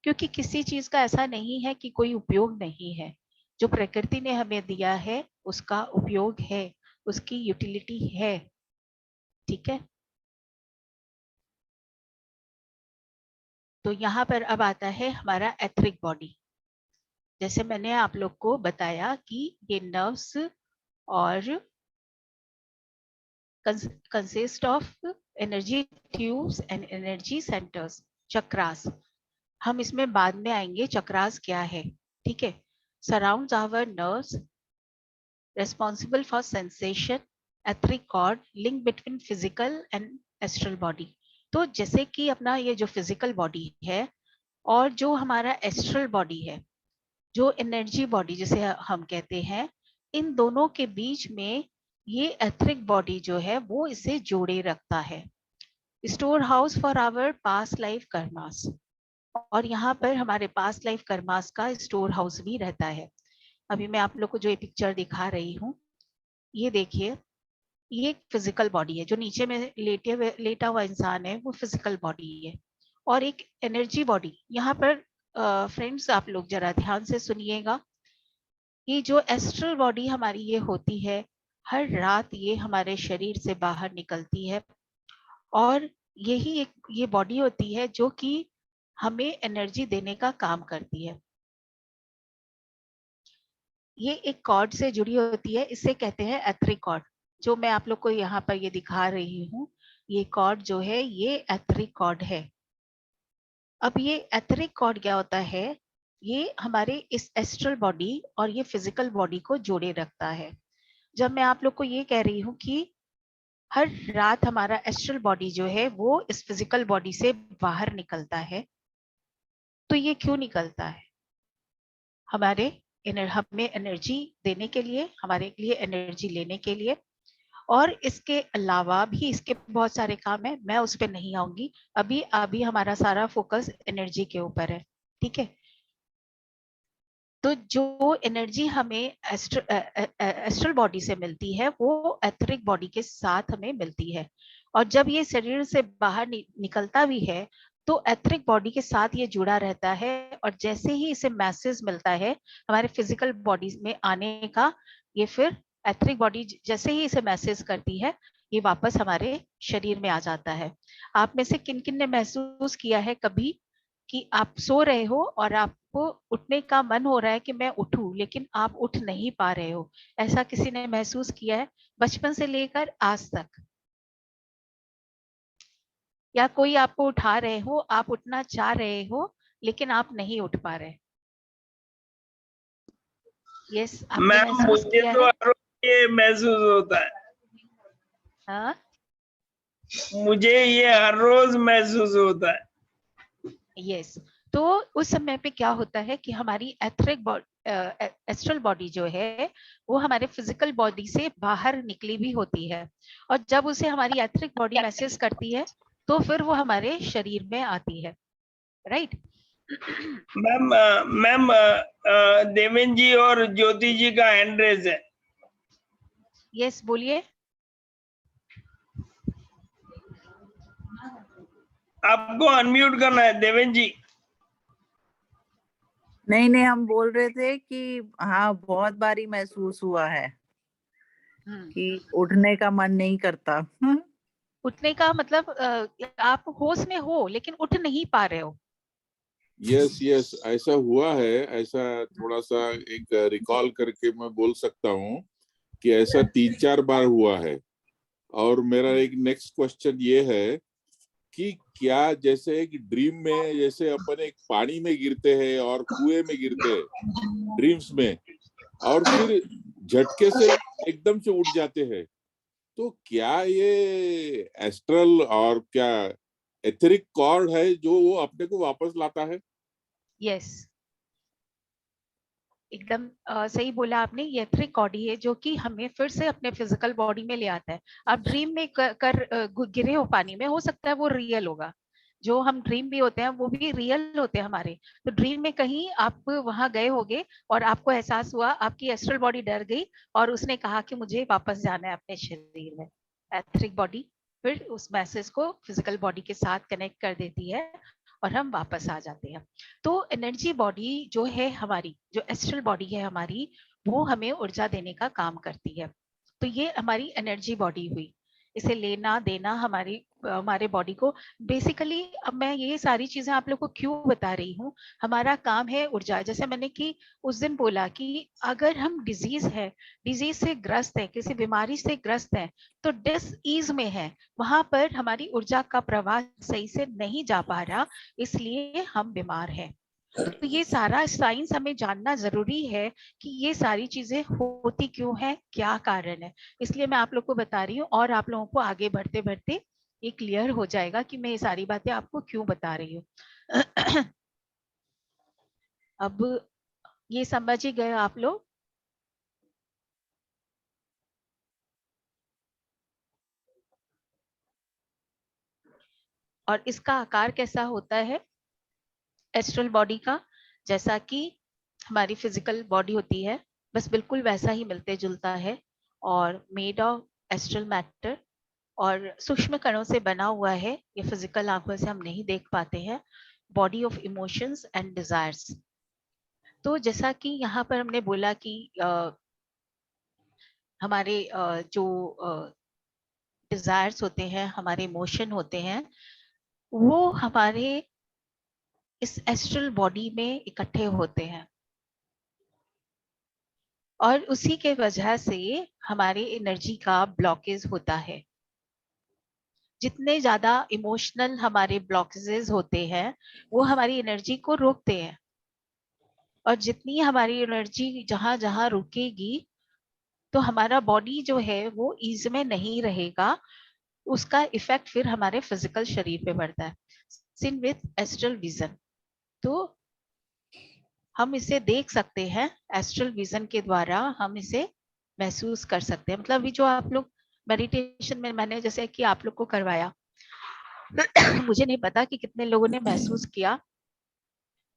क्योंकि किसी चीज का ऐसा नहीं है कि कोई उपयोग नहीं है। जो प्रकृति ने हमें दिया है उसका उपयोग है, उसकी यूटिलिटी है। ठीक है, तो यहाँ पर अब आता है हमारा एथरिक बॉडी। जैसे मैंने आप लोग को बताया कि ये नर्व्स और consist of energy tubes and energy centres, chakras. हम इसमें बाद में आएंगे चक्रास क्या है। ठीक है, surrounds our nerves, responsible for sensation, etheric cord, link between physical and astral body। तो जैसे कि अपना ये जो फिजिकल बॉडी है और जो हमारा एस्ट्रल बॉडी है, जो एनर्जी बॉडी जिसे हम कहते हैं, इन दोनों के बीच में ये एथरिक बॉडी जो है वो इसे जोड़े रखता है। Storehouse for our past life karmas, और यहाँ पर हमारे पास्ट लाइफ कर्मास का स्टोर हाउस भी रहता है। अभी मैं आप लोग को जो ये पिक्चर दिखा रही हूँ, ये देखिए, ये एक फिजिकल बॉडी है, जो नीचे में लेटा हुआ इंसान है वो फिजिकल बॉडी है। और एक एनर्जी बॉडी। यहाँ पर फ्रेंड्स आप लोग जरा ध्यान से सुनिएगा, ये जो एस्ट्रल बॉडी हमारी ये होती है, हर रात ये हमारे शरीर से बाहर निकलती है और यही एक ये बॉडी होती है जो कि हमें एनर्जी देने का काम करती है। ये एक कॉर्ड से जुड़ी होती है, इसे कहते हैं एथरिक कॉर्ड। जो मैं आप लोग को यहाँ पर ये दिखा रही हूँ, ये कॉर्ड जो है ये एथरिक कॉर्ड है। अब ये एथरिक कॉर्ड क्या होता है, ये हमारे इस एस्ट्रल बॉडी और ये फिजिकल बॉडी को जोड़े रखता है। जब मैं आप लोग को ये कह रही हूँ कि हर रात हमारा एस्ट्रल बॉडी जो है वो इस फिजिकल बॉडी से बाहर निकलता है, तो ये क्यों निकलता है? हमें एनर्जी देने के लिए, हमारे लिए एनर्जी लेने के लिए, और इसके अलावा भी इसके बहुत सारे काम है, मैं उस पर नहीं आऊंगी अभी। अभी हमारा सारा फोकस एनर्जी के ऊपर है, ठीक है। तो जो एनर्जी हमें एस्ट्रल बॉडी से मिलती है वो एथरिक बॉडी के साथ हमें मिलती है, और जब ये शरीर से बाहर निकलता भी है तो एथरिक बॉडी के साथ ये जुड़ा रहता है, और जैसे ही इसे मैसेज मिलता है हमारे फिजिकल बॉडी में आने का, ये फिर एथरिक बॉडी जैसे ही इसे मैसेज करती है ये वापस हमारे शरीर में आ जाता है। आप में से किन किन ने महसूस किया है कभी कि आप सो रहे हो और आपको उठने का मन हो रहा है कि मैं उठूं, लेकिन आप उठ नहीं पा रहे हो? ऐसा किसी ने महसूस किया है बचपन से लेकर आज तक? या कोई आपको उठा रहे हो, आप उठना चाह रहे हो लेकिन आप नहीं उठ पा रहे? यस, आपने
मैम
महसूस
मुझे
किया
तो
है?
हर रोज ये महसूस होता है,
हाँ,
मुझे ये हर रोज महसूस होता है।
यस। तो उस समय पे क्या होता है कि हमारी एस्ट्रल बॉडी जो है वो हमारे फिजिकल बॉडी से बाहर निकली भी होती है, और जब उसे हमारी एथरिक बॉडी मैसेज करती है तो फिर वो हमारे शरीर में आती है, राइट?
मैम देवेन जी और ज्योति जी का हैंड रेज है।
यस, बोलिए।
आपको अनम्यूट करना है देवेन जी।
नहीं नहीं, हम बोल रहे थे कि हाँ बहुत बारी महसूस हुआ है कि उठने का मन नहीं करता।
उठने का मतलब आप होश में हो लेकिन उठ नहीं पा रहे हो।
यस यस, ऐसा हुआ है। ऐसा थोड़ा सा एक रिकॉल करके मैं बोल सकता हूँ कि ऐसा 3-4 बार हुआ है। और मेरा एक नेक्स्ट क्वेश्चन ये है कि क्या जैसे एक ड्रीम में, जैसे अपन एक पानी में गिरते हैं और कुएं में गिरते हैं ड्रीम्स में, और फिर झटके से एकदम से उठ जाते हैं, तो क्या ये एस्ट्रल और क्या एथरिक कॉर्ड है जो वो अपने को वापस लाता है?
यस, एकदम सही बोला आपने। ये एथरिक बॉडी है जो कि हमें फिर से अपने फिजिकल बॉडी में ले आता है। आप ड्रीम में गिरे हो पानी में, हो सकता है वो रियल होगा, जो हम ड्रीम भी होते हैं वो भी रियल होते हैं हमारे। तो ड्रीम में कहीं आप वहां गए होगे और आपको एहसास हुआ, आपकी एस्ट्रल बॉडी डर गई और उसने कहा कि मुझे वापस जाना है अपने शरीर में। एथरिक बॉडी फिर उस मैसेज को फिजिकल बॉडी के साथ कनेक्ट कर देती है और हम वापस आ जाते हैं। तो एनर्जी बॉडी जो है हमारी, जो एस्ट्रल बॉडी है हमारी, वो हमें ऊर्जा देने का काम करती है। तो ये हमारी एनर्जी बॉडी हुई, इसे लेना देना हमारे बॉडी को बेसिकली। अब मैं ये सारी चीजें आप लोग को क्यों बता रही हूँ, हमारा काम है ऊर्जा। जैसे मैंने कि उस दिन बोला कि अगर हम डिजीज से ग्रस्त है, किसी बीमारी से ग्रस्त है, तो डिस-ईज में है, वहां पर हमारी ऊर्जा का प्रवाह सही से नहीं जा पा रहा, इसलिए हम बीमार हैं। तो ये सारा साइंस हमें जानना जरूरी है कि ये सारी चीजें होती क्यों है, क्या कारण है। इसलिए मैं आप लोग को बता रही हूँ, और आप लोगों को आगे बढ़ते बढ़ते ये क्लियर हो जाएगा कि मैं ये सारी बातें आपको क्यों बता रही हूँ। अब ये समझ ही गए आप लोग? और इसका आकार कैसा होता है एस्ट्रल बॉडी का? जैसा कि हमारी फिजिकल बॉडी होती है, बस बिल्कुल वैसा ही मिलते जुलता है, और मेड ऑफ एस्ट्रल मैटर, और सूक्ष्म कणों से बना हुआ है, ये फिजिकल आंखों से हम नहीं देख पाते हैं, body of emotions and desires. तो जैसा कि यहाँ पर हमने बोला कि हमारे जो डिजायर्स होते हैं, हमारे इमोशन होते हैं, वो हमारे इस एस्ट्रल बॉडी में इकट्ठे होते हैं और उसी के वजह से हमारे एनर्जी का ब्लॉकेज होता है। जितने ज्यादा इमोशनल हमारे ब्लॉकेजेस होते हैं वो हमारी एनर्जी को रोकते हैं, और जितनी हमारी एनर्जी जहां जहां रुकेगी तो हमारा बॉडी जो है वो ईज में नहीं रहेगा, उसका इफेक्ट फिर हमारे फिजिकल शरीर पे पड़ता है। सिन विथ एस्ट्रल विजन, तो हम इसे देख सकते हैं, एस्ट्रल विजन के द्वारा हम इसे महसूस कर सकते हैं। मतलब अभी जो आप लोग मेडिटेशन में मैंने जैसे कि आप लोग को करवाया मुझे नहीं पता कि कितने लोगों ने महसूस किया,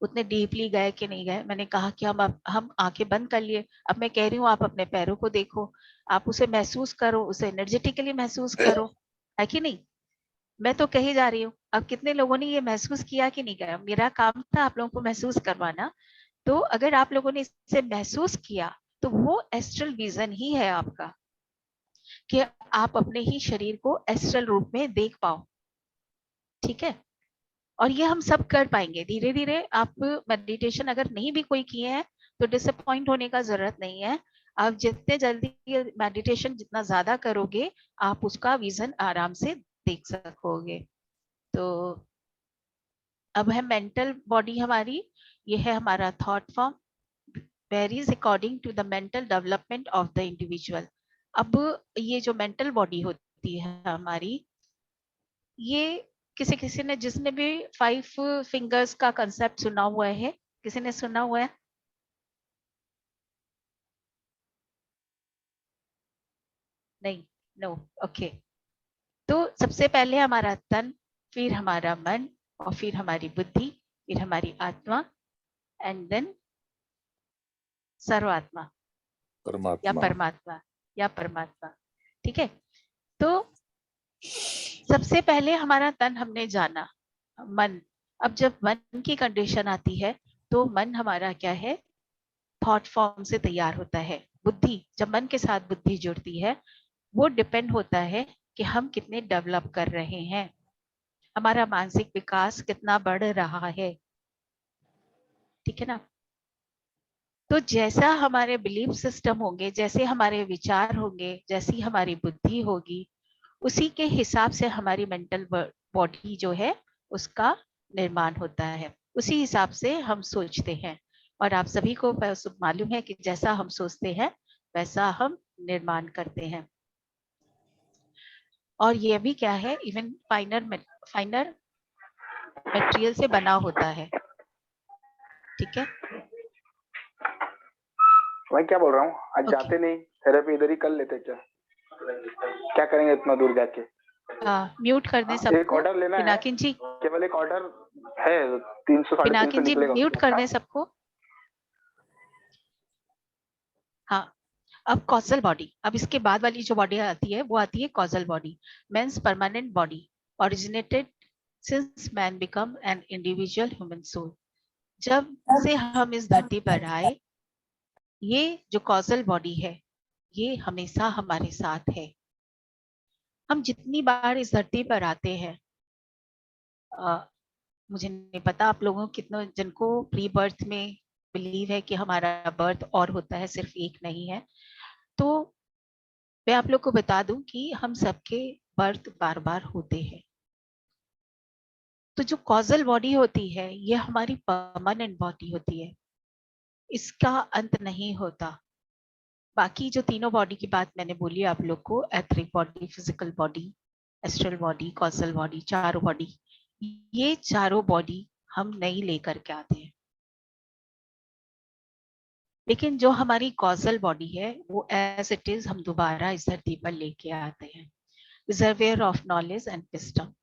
उतने डीपली गए कि नहीं गए। मैंने कहा कि हम आंखें बंद कर लिए। अब मैं कह रही हूँ आप अपने पैरों को देखो, आप उसे महसूस करो, उसे एनर्जेटिकली महसूस करो, है कि नहीं? मैं तो कही जा रही हूँ, अब कितने लोगों ने ये महसूस किया कि नहीं किया? मेरा काम था आप लोगों को महसूस करवाना। तो अगर आप लोगों ने इसे महसूस किया तो वो एस्ट्रल विजन ही है आपका, कि आप अपने ही शरीर को एस्ट्रल रूप में देख पाओ। ठीक है, और ये हम सब कर पाएंगे धीरे धीरे। आप मेडिटेशन अगर नहीं भी कोई किए हैं तो डिसअपॉइंट होने का जरूरत नहीं है। आप जितने जल्दी मेडिटेशन जितना ज्यादा करोगे आप उसका विजन आराम से देख सकोगे। तो अब है मेंटल बॉडी हमारी, ये है हमारा thought form, varies according to the mental development of the individual. अब ये जो मेंटल बॉडी होती है हमारी, ये किसी किसी ने, जिसने भी 5 फिंगर्स का कंसेप्ट सुना हुआ है, किसी ने सुना हुआ है? नहीं, नो, ओके। तो सबसे पहले हमारा तन, फिर हमारा मन, और फिर हमारी बुद्धि, फिर हमारी आत्मा, एंड देन सर्वात्मा या
परमात्मा।
परमात्मा। ठीक है, तो सबसे पहले हमारा तन हमने जाना, मन। अब जब मन की कंडीशन आती है तो मन हमारा क्या है, थॉट फॉर्म से तैयार होता है। बुद्धि, जब मन के साथ बुद्धि जुड़ती है वो डिपेंड होता है कि हम कितने डेवलप कर रहे हैं, हमारा मानसिक विकास कितना बढ़ रहा है। ठीक है ना? तो जैसा हमारे बिलीफ सिस्टम होंगे, जैसे हमारे विचार होंगे, जैसी हमारी बुद्धि होगी, उसी के हिसाब से हमारी मेंटल बॉडी जो है उसका निर्माण होता है। उसी हिसाब से हम सोचते हैं, और आप सभी को मालूम है कि जैसा हम सोचते हैं वैसा हम निर्माण करते हैं। और ये भी क्या है, इवन फाइनर मटेरियल से बना होता है। ठीक है,
मैं क्या बोल रहा हूँ, आज
Okay.
जाते नहीं, थेरेपी इधर ही कर लेते क्या करेंगे इतना दूर जाके?
म्यूट कर दें
एक
सबको।
ऑर्डर लेना है,
पिनाकिन जी,
केवल एक ऑर्डर है, 300 साढ़े 300
पिनाकिन जी
निकलेगा।
म्यूट कर दें सबको। हाँ, अब कॉजल बॉडी, अब इसके बाद वाली जो बॉडी आती है वो आती है causal body, man's permanent body, originated since man become an individual human soul. जब से हम इस धरती पर आए, ये जो कॉजल बॉडी है ये हमेशा हमारे साथ है। हम जितनी बार इस धरती पर आते हैं, मुझे नहीं पता आप लोगों कितनों जिनको प्री बर्थ में बिलीव है कि हमारा बर्थ और होता है, सिर्फ एक नहीं है। तो मैं आप लोग को बता दूं कि हम सबके बर्थ बार बार होते हैं। तो जो कॉजल बॉडी होती है ये हमारी परमानेंट बॉडी होती है, इसका अंत नहीं होता। बाकी जो तीनों बॉडी की बात मैंने बोली आप लोग को, etheric body, physical body, astral body, causal body, चारों बॉडी, ये चारों बॉडी हम नहीं लेकर के आते हैं। लेकिन जो हमारी कॉजल बॉडी है वो एज इट इज हम दोबारा इस धरती पर लेके आते हैं। Reservoir of knowledge and wisdom,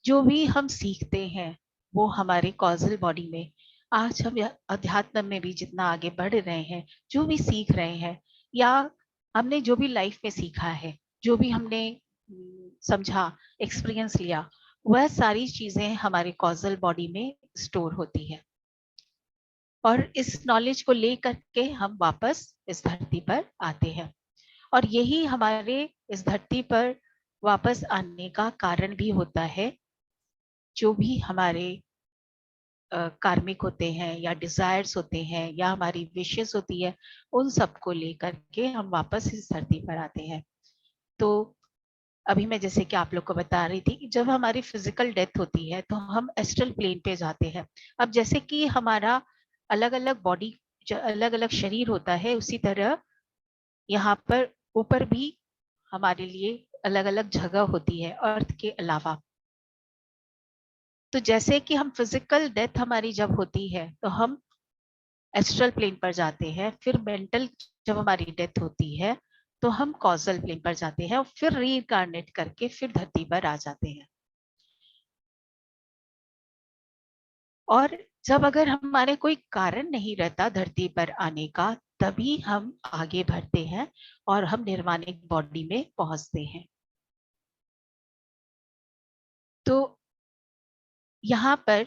जो भी हम सीखते हैं वो हमारे कॉजल बॉडी में, आज हम अध्यात्म में भी जितना आगे बढ़ रहे हैं, जो भी सीख रहे हैं, या हमने जो भी लाइफ में सीखा है, जो भी हमने समझा, एक्सपीरियंस लिया, वह सारी चीजें हमारे कॉजल बॉडी में स्टोर होती है और इस नॉलेज को लेकर के हम वापस इस धरती पर आते हैं और यही हमारे इस धरती पर वापस आने का कारण भी होता है। जो भी हमारे कार्मिक होते हैं या डिजायर्स होते हैं या हमारी विशेष होती है, उन सब को लेकर के हम वापस इस धरती पर आते हैं। तो अभी मैं जैसे कि आप लोग को बता रही थी कि जब हमारी फिजिकल डेथ होती है तो हम एस्ट्रल प्लेन पे जाते हैं। अब जैसे कि हमारा अलग अलग बॉडी, अलग अलग शरीर होता है, उसी तरह यहाँ पर ऊपर भी हमारे लिए अलग अलग जगह होती है अर्थ के अलावा। तो जैसे कि हम फिजिकल डेथ हमारी जब होती है तो हम एस्ट्रल प्लेन पर जाते हैं, फिर मेंटल जब हमारी डेथ होती है तो हम कॉजल प्लेन पर जाते हैं और फिर रीइंकार्नेट करके फिर धरती पर आ जाते हैं। और जब अगर हमारे कोई कारण नहीं रहता धरती पर आने का, तभी हम आगे बढ़ते हैं और हम निर्वाणिक बॉडी में पहुंचते हैं। तो यहाँ पर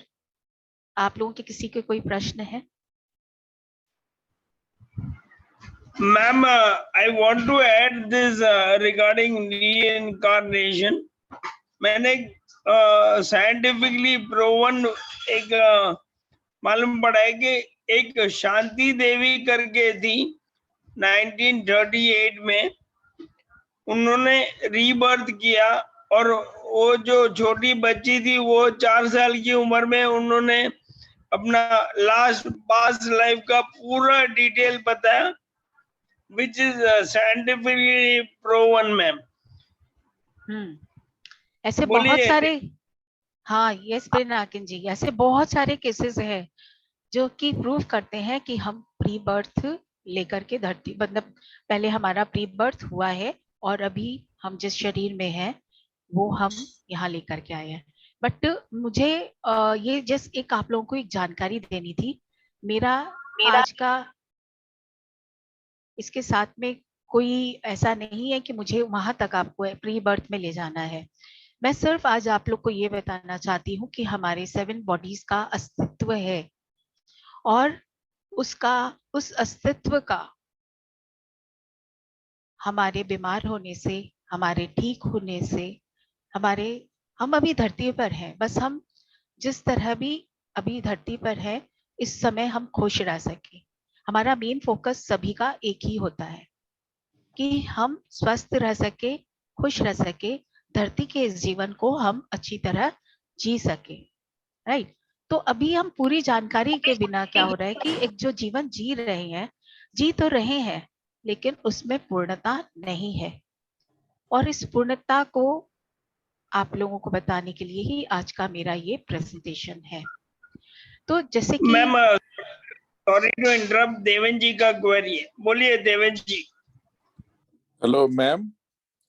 आप लोगों के किसी के कोई प्रश्न है?
Ma'am, I want to add this regarding reincarnation. मैंने साइंटिफिकली प्रूवन एक मालूम पड़ा है कि एक शांति देवी करके थी 1938 में, उन्होंने रीबर्थ किया और वो जो छोटी बच्ची थी वो 4 साल की उम्र में उन्होंने अपना लास्ट पास्ट लाइफ का पूरा डिटेल बताया, which is scientifically proven, ma'am.
ऐसे बहुत सारे, हाँ यस पिनाकिन जी, ऐसे बहुत सारे केसेस हैं जो कि प्रूव करते हैं कि हम प्री बर्थ लेकर के धरती, मतलब पहले हमारा प्री बर्थ हुआ है और अभी हम जिस शरीर में हैं वो हम यहाँ लेकर के आए हैं। बट मुझे ये जस्ट एक आप लोगों को एक जानकारी देनी थी। मेरा आज का इसके साथ में कोई ऐसा नहीं है कि मुझे वहां तक आपको प्री बर्थ में ले जाना है। मैं सिर्फ आज आप लोग को ये बताना चाहती हूँ कि हमारे 7 बॉडीज का अस्तित्व है और उस अस्तित्व का हमारे बीमार होने से, हमारे ठीक होने से, हम अभी धरती पर हैं, बस हम जिस तरह भी अभी धरती पर है इस समय हम खुश रह सके। हमारा मेन फोकस सभी का एक ही होता है कि हम स्वस्थ रह सके, खुश रह सके, धरती के इस जीवन को हम अच्छी तरह जी सके, राइट। तो अभी हम पूरी जानकारी के बिना क्या हो रहा है कि एक जो जीवन जी रहे हैं, जी तो रहे हैं, लेकिन उसमें पूर्णता नहीं है और इस पूर्णता को आप लोगों को बताने के लिए ही आज का मेरा ये प्रेजेंटेशन है। तो जैसे कि
ma'am, sorry to interrupt, Deven ji का क्वेरी है, बोलिए देवेन जी।
Hello ma'am.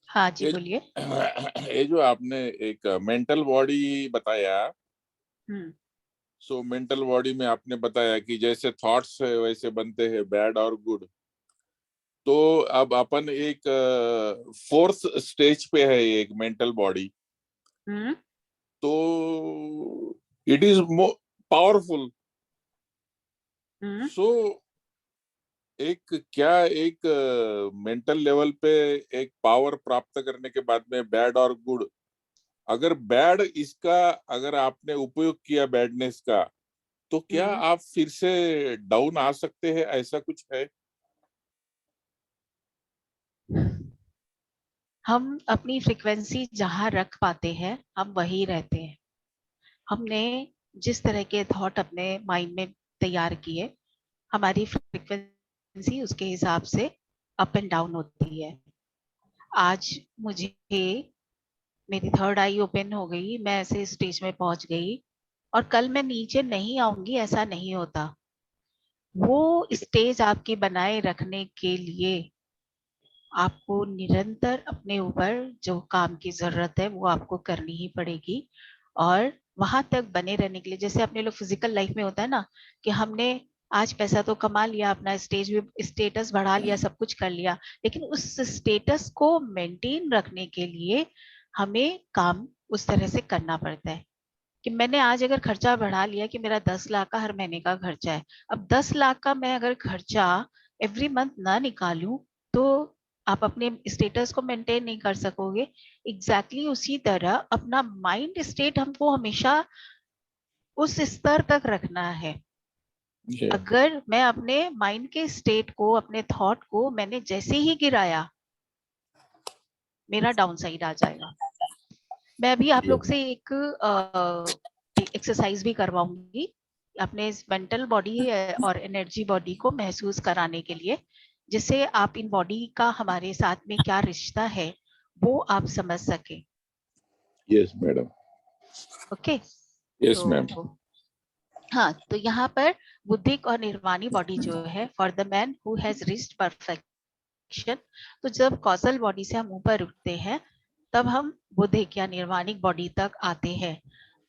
हाँ जी बोलिए।
ये जो आपने एक मेंटल बॉडी बताया, सो मेंटल बॉडी में आपने बताया कि जैसे थॉट्स है वैसे बनते हैं, बैड और गुड। तो अब अपन एक 4th स्टेज पे है एक मेंटल बॉडी, तो इट इज पावरफुल। सो एक मेंटल लेवल पे एक पावर प्राप्त करने के बाद में बैड और गुड, अगर बैड इसका अगर आपने उपयोग किया बैडनेस का, तो क्या आप फिर से डाउन आ सकते हैं, ऐसा कुछ है?
हम अपनी फ्रीक्वेंसी जहां रख पाते हैं हम वही रहते हैं। हमने जिस तरह के थॉट अपने माइंड में तैयार किए, हमारी फ्रीक्वेंसी उसके हिसाब से अप एंड डाउन होती है। आज मुझे मेरी 3rd आई ओपन हो गई, मैं ऐसे स्टेज में पहुंच गई और कल मैं नीचे नहीं आऊंगी, ऐसा नहीं होता। वो स्टेज आपकी बनाए रखने के लिए आपको निरंतर अपने ऊपर जो काम की जरूरत है वो आपको करनी ही पड़ेगी। और वहां तक बने रहने के लिए, जैसे अपने लोग फिजिकल लाइफ में होता है ना कि हमने आज पैसा तो कमा लिया, अपना स्टेटस बढ़ा लिया, सब कुछ कर लिया, लेकिन उस स्टेटस को मेंटेन रखने के लिए हमें काम उस तरह से करना पड़ता है कि मैंने आज अगर खर्चा बढ़ा लिया कि मेरा 10 लाख का हर महीने का खर्चा है, अब 10 लाख का मैं अगर खर्चा एवरी मंथ ना निकालूं तो आप अपने स्टेटस को मेंटेन नहीं कर सकोगे। एग्जैक्टली उसी तरह अपना माइंड स्टेट हमको हमेशा उस स्तर तक रखना है। अगर मैं अपने माइंड के स्टेट को, अपने थॉट को मैंने जैसे ही गिराया, मेरा डाउन साइड आ जाएगा। मैं अभी आप लोग से एक एक्सरसाइज भी करवाऊंगी अपने मेंटल बॉडी और एनर्जी बॉडी को महसूस कराने के लिए, जिससे आप इन बॉडी का हमारे साथ में क्या रिश्ता है वो आप समझ सके।
Yes madam.
Okay,
yes ma'am.
हाँ, तो यहाँ पर बुद्धिक और निर्वाणी बॉडी जो है, for the man who has reached perfection, तो जब कॉजल बॉडी से हम ऊपर उठते हैं तब हम बुद्धिक या निर्वाणिक बॉडी तक आते हैं।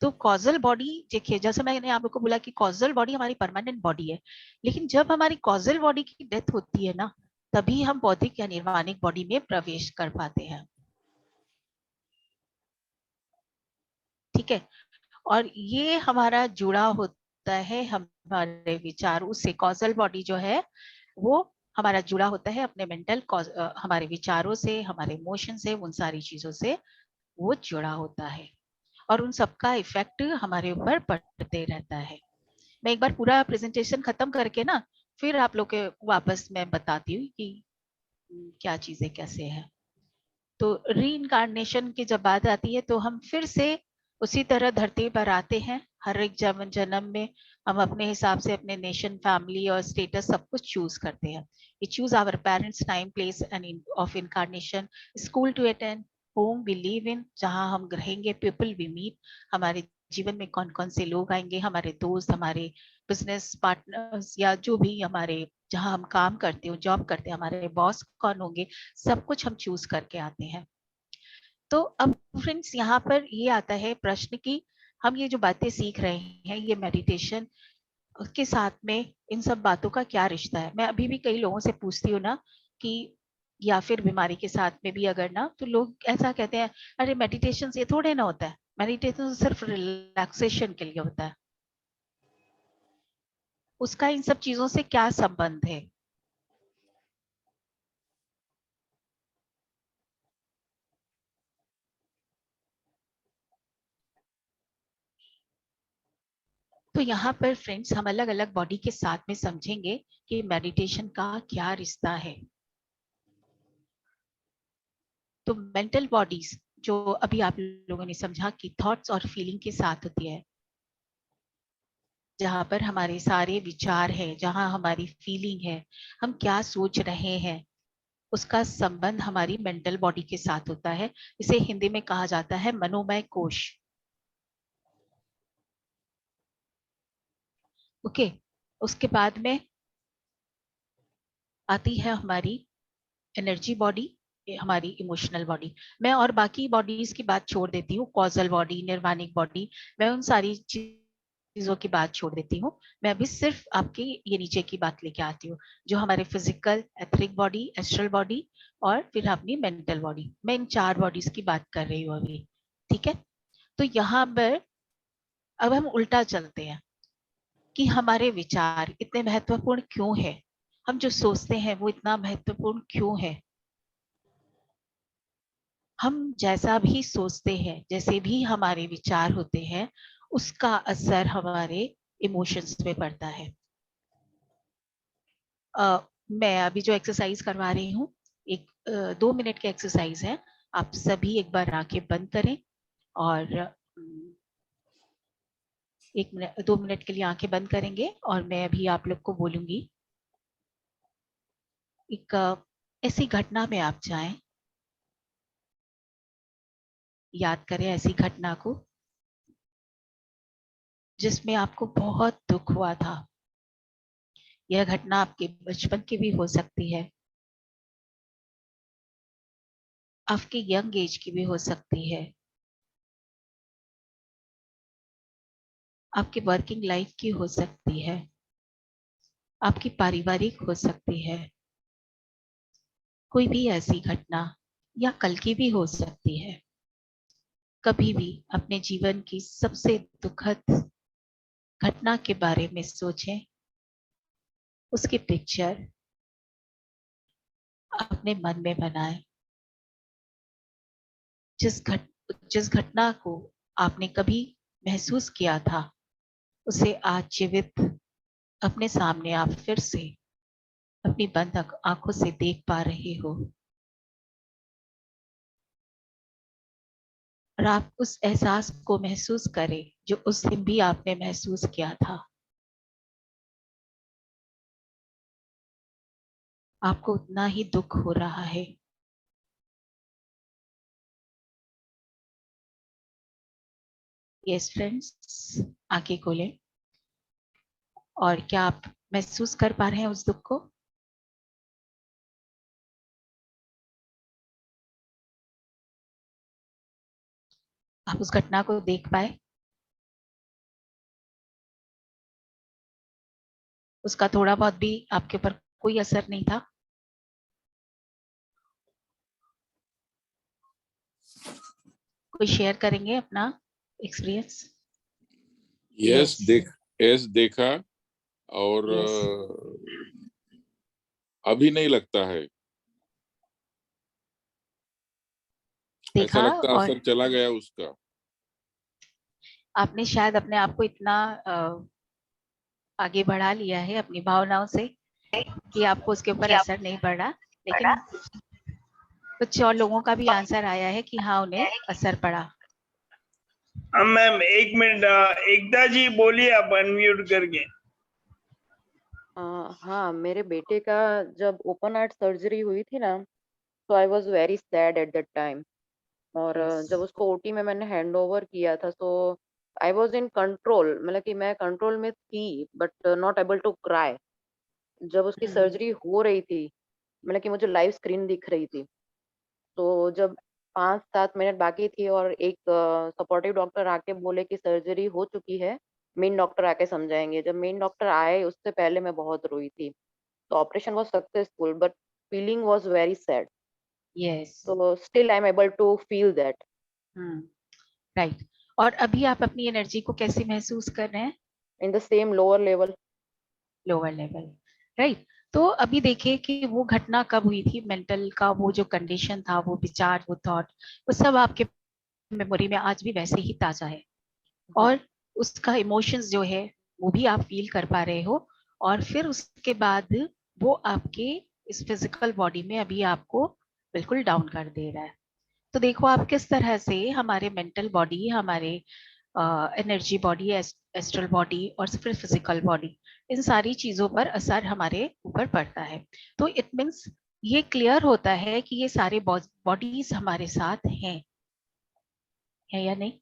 तो कॉजल बॉडी देखिए, जैसे मैंने आप लोग को बोला कि कॉजल बॉडी हमारी परमानेंट बॉडी है, लेकिन जब हमारी कॉजल बॉडी की डेथ होती है ना, तभी हम बौद्धिक या निर्वाणिक बॉडी में प्रवेश कर पाते हैं। ठीक है, और ये हमारा जुड़ा होता है हमारे विचारों से। कॉजल बॉडी जो है वो हमारा जुड़ा होता है अपने मेंटल हमारे विचारों से, हमारे इमोशन से, उन सारी चीजों से वो जुड़ा होता है, और उन सबका इफेक्ट हमारे ऊपर पड़ते रहता है। मैं एक बार पूरा प्रेजेंटेशन खत्म करके ना फिर आप लोग के वापस मैं बताती हूँ कि क्या चीजें कैसे है। तो रीइंकार्नेशन की जब बात आती है तो हम फिर से उसी तरह धरती पर आते हैं। हर एक जन्म में हम अपने हिसाब से अपने नेशन, फैमिली और स्टेटस सब कुछ चूज करते हैं। We choose our parents, time, place and of incarnation, school to attend, home we live in, जहाँ हम रहेंगे, people we meet, हमारे जीवन में कौन कौन से लोग आएंगे, हमारे दोस्त, हमारे बिजनेस पार्टनर्स या जो भी हमारे जहाँ हम काम करते हो, जॉब करते हैं, हमारे बॉस कौन होंगे, सब कुछ हम चूज करके आते हैं। तो अब फ्रेंड्स यहाँ पर ये आता है प्रश्न कि हम ये जो बातें सीख रहे हैं, ये मेडिटेशन के साथ में इन सब बातों का क्या रिश्ता है। मैं अभी भी कई लोगों से पूछती हूँ ना कि या फिर बीमारी के साथ में भी अगर ना, तो लोग ऐसा कहते हैं, अरे मेडिटेशन से थोड़े ना होता है, मेडिटेशन सिर्फ रिलैक्सेशन के लिए होता है। उसका इन सब चीजों से क्या संबंध है? तो यहाँ पर फ्रेंड्स हम अलग अलग बॉडी के साथ में समझेंगे कि मेडिटेशन का क्या रिश्ता है। तो मेंटल बॉडीज जो अभी आप लोगों ने समझा कि थॉट्स और फीलिंग के साथ होती है, जहाँ पर हमारे सारे विचार हैं, जहाँ हमारी फीलिंग है, हम क्या सोच रहे हैं, उसका संबंध हमारी मेंटल बॉडी के साथ होता है। इसे हिंदी में कहा जाता है मनोमय कोश। ओके, उसके बाद में आती है हमारी एनर्जी बॉडी, हमारी इमोशनल बॉडी। मैं और बाकी बॉडीज की बात छोड़ देती हूँ, कॉजल बॉडी, निर्वाणिक बॉडी, मैं उन सारी चीजों की बात छोड़ देती हूँ। मैं अभी सिर्फ आपकी ये नीचे की बात लेके आती हूँ, जो हमारे physical, etheric body, astral body और फिर अपनी मेंटल बॉडी। मैं इन 4 बॉडीज की बात कर रही हूँ अभी। ठीक है, तो यहाँ पर अब हम उल्टा चलते हैं कि हमारे विचार इतने महत्वपूर्ण क्यों है, हम जो सोचते हैं वो इतना महत्वपूर्ण क्यों है। हम जैसा भी सोचते हैं, जैसे भी हमारे विचार होते हैं, उसका असर हमारे इमोशंस पे पड़ता है। मैं अभी जो एक्सरसाइज करवा रही हूँ, एक 2 मिनट की एक्सरसाइज है। आप सभी एक बार आंखें बंद करें और 2 मिनट के लिए आंखें बंद करेंगे और मैं अभी आप लोग को बोलूंगी। एक ऐसी घटना में आप जाएं, याद करें ऐसी घटना को जिसमें आपको बहुत दुख हुआ था। यह घटना आपके बचपन की भी हो सकती है, आपके यंग एज की भी हो सकती है, आपकी वर्किंग लाइफ की हो सकती है। आपकी पारिवारिक हो सकती है, कोई भी ऐसी घटना, या कल की भी हो सकती है। कभी भी अपने जीवन की सबसे दुखद घटना के बारे में सोचें, उसकी पिक्चर अपने मन में बनाएं। जिस घटना को आपने कभी महसूस किया था, उसे आज जीवित अपने सामने आप फिर से अपनी बंद आंखों से देख पा रहे हो, और आप उस एहसास को महसूस करें जो उस दिन भी आपने महसूस किया था। आपको उतना ही दुख हो रहा है। यस फ्रेंड्स, आंखें खोलें। और क्या आप महसूस कर पा रहे हैं उस दुख को? आप उस घटना को देख पाए? उसका थोड़ा बहुत भी आपके ऊपर कोई असर नहीं था? कोई शेयर करेंगे अपना एक्सपीरियंस?
यस, देखा। और अभी नहीं लगता है, ऐसा
देखा,
लगता
और
असर चला गया उसका।
आपने शायद अपने आप को इतना आगे बढ़ा लिया है अपनी भावनाओं से कि आपको उसके ऊपर असर नहीं पड़ रहा, लेकिन कुछ और लोगों का भी आंसर आया है कि हाँ, उन्हें असर पड़ा।
मैम एक मिनट, एकता जी बोलिए आप अनम्यूट करके।
हाँ, मेरे बेटे का जब ओपन हार्ट सर्जरी हुई थी ना, तो I was very sad at that time. और जब उसको ओटी में मैंने हैंड ओवर किया था, तो आई वॉज इन कंट्रोल, मतलब कि मैं कंट्रोल में थी, but not able to cry. जब उसकी सर्जरी हो रही थी, मतलब कि मुझे लाइव स्क्रीन दिख रही थी, तो जब 5-7 मिनट बाकी थी और एक सपोर्टिव डॉक्टर आके बोले कि सर्जरी हो चुकी है, मेन डॉक्टर आके समझाएंगे। जब मेन डॉक्टर आए, उससे पहले मैं बहुत रोई थी। तो operation was successful, but feeling was very sad.
Yes,
तो still I am able to feel that.
Right. और अभी आप अपनी एनर्जी को कैसे महसूस कर रहे हैं?
In the same lower level.
Lower level, right. तो अभी देखिए कि वो घटना कब हुई थी, मेंटल का वो जो कंडीशन था, वो विचार, वो थॉट, वो सब आपके मेमोरी में आज भी वैसे ही ताजा है। और उसका इमोशंस जो है वो भी आप फील कर पा रहे हो, और फिर उसके बाद वो आपके इस फिजिकल बॉडी में अभी आपको बिल्कुल डाउन कर दे रहा है। तो देखो आप किस तरह से हमारे मेंटल बॉडी, हमारे एनर्जी बॉडी, एस्ट्रल बॉडी और फिर फिजिकल बॉडी, इन सारी चीजों पर असर हमारे ऊपर पड़ता है। तो इट मीन्स ये क्लियर होता है कि ये सारे बॉडीज हमारे साथ हैं, है या नहीं?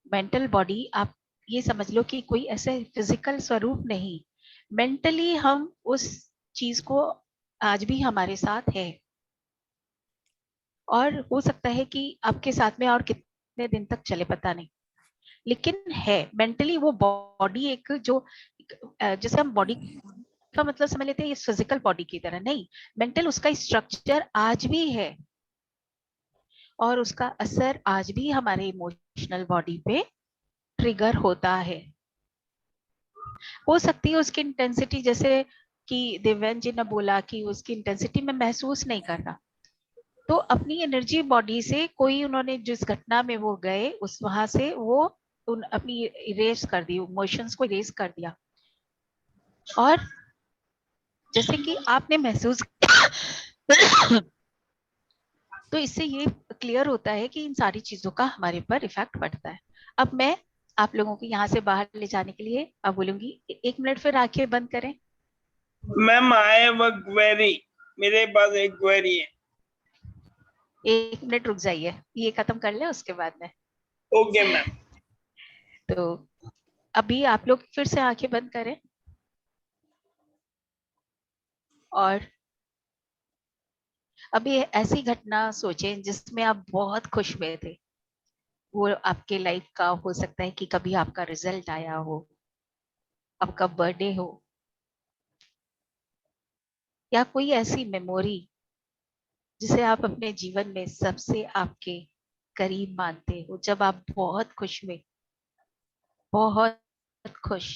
मेंटल बॉडी, आप ये समझ लो कि कोई ऐसे फिजिकल स्वरूप नहीं, मेंटली हम उस चीज को आज भी हमारे साथ है। और हो सकता है कि आपके साथ में और कितने दिन तक चले पता नहीं, लेकिन है मेंटली वो बॉडी एक जो जैसे हम बॉडी का मतलब समझ लेते हैं इस फिजिकल बॉडी की तरह नहीं, मेंटल उसका स्ट्रक्चर आज भी है, और उसका असर आज भी हमारे इमोशनल बॉडी पे ट्रिगर होता है। हो सकती है उसकी इंटेंसिटी, जैसे कि दिव्यांश जी ने बोला कि उसकी इंटेंसिटी में महसूस नहीं कर रहा, तो अपनी एनर्जी बॉडी से कोई, उन्होंने जिस घटना में वो गए उस वहां से वो अपनी इरेज कर दी, इमोशंस को इरेज कर दिया। और जैसे कि आपने महसूस तो इससे ये क्लियर होता है कि इन सारी चीजों का हमारे ऊपर इफेक्ट पड़ता है। अब मैं आप लोगों को यहाँ से बाहर ले जाने के लिए अब बोलूंगी 1 मिनट, फिर आंखें बंद करें।
Ma'am I have a query, मेरे पास एक क्वेरी है।
1 मिनट रुक जाइए, ये खत्म कर ले उसके बाद में।
Okay ma'am.
तो अभी आप लोग फिर से आंखें बंद करें, और अभी ऐसी घटना सोचें जिसमें आप बहुत खुश हुए थे। वो आपके लाइफ का हो सकता है कि कभी आपका रिजल्ट आया हो, आपका बर्थडे हो, या कोई ऐसी मेमोरी जिसे आप अपने जीवन में सबसे आपके करीब मानते हो, जब आप बहुत खुश हुए, बहुत खुश।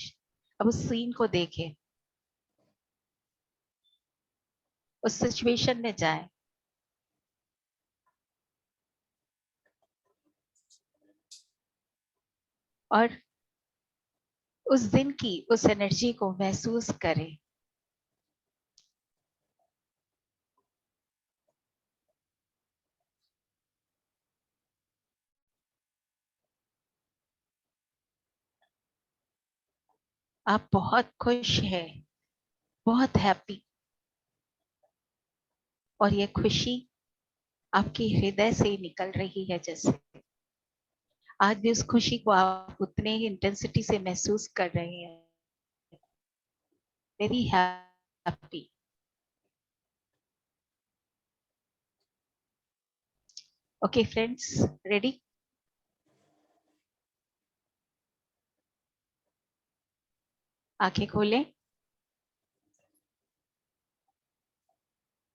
अब उस सीन को देखें, उस सिचुएशन में जाए और उस दिन की उस एनर्जी को महसूस करें। आप बहुत खुश हैं, बहुत हैप्पी, और ये खुशी आपके हृदय से निकल रही है। जैसे आज भी उस खुशी को आप उतने ही इंटेंसिटी से महसूस कर रहे हैं। Very happy. Okay friends, ready? आंखें खोलें।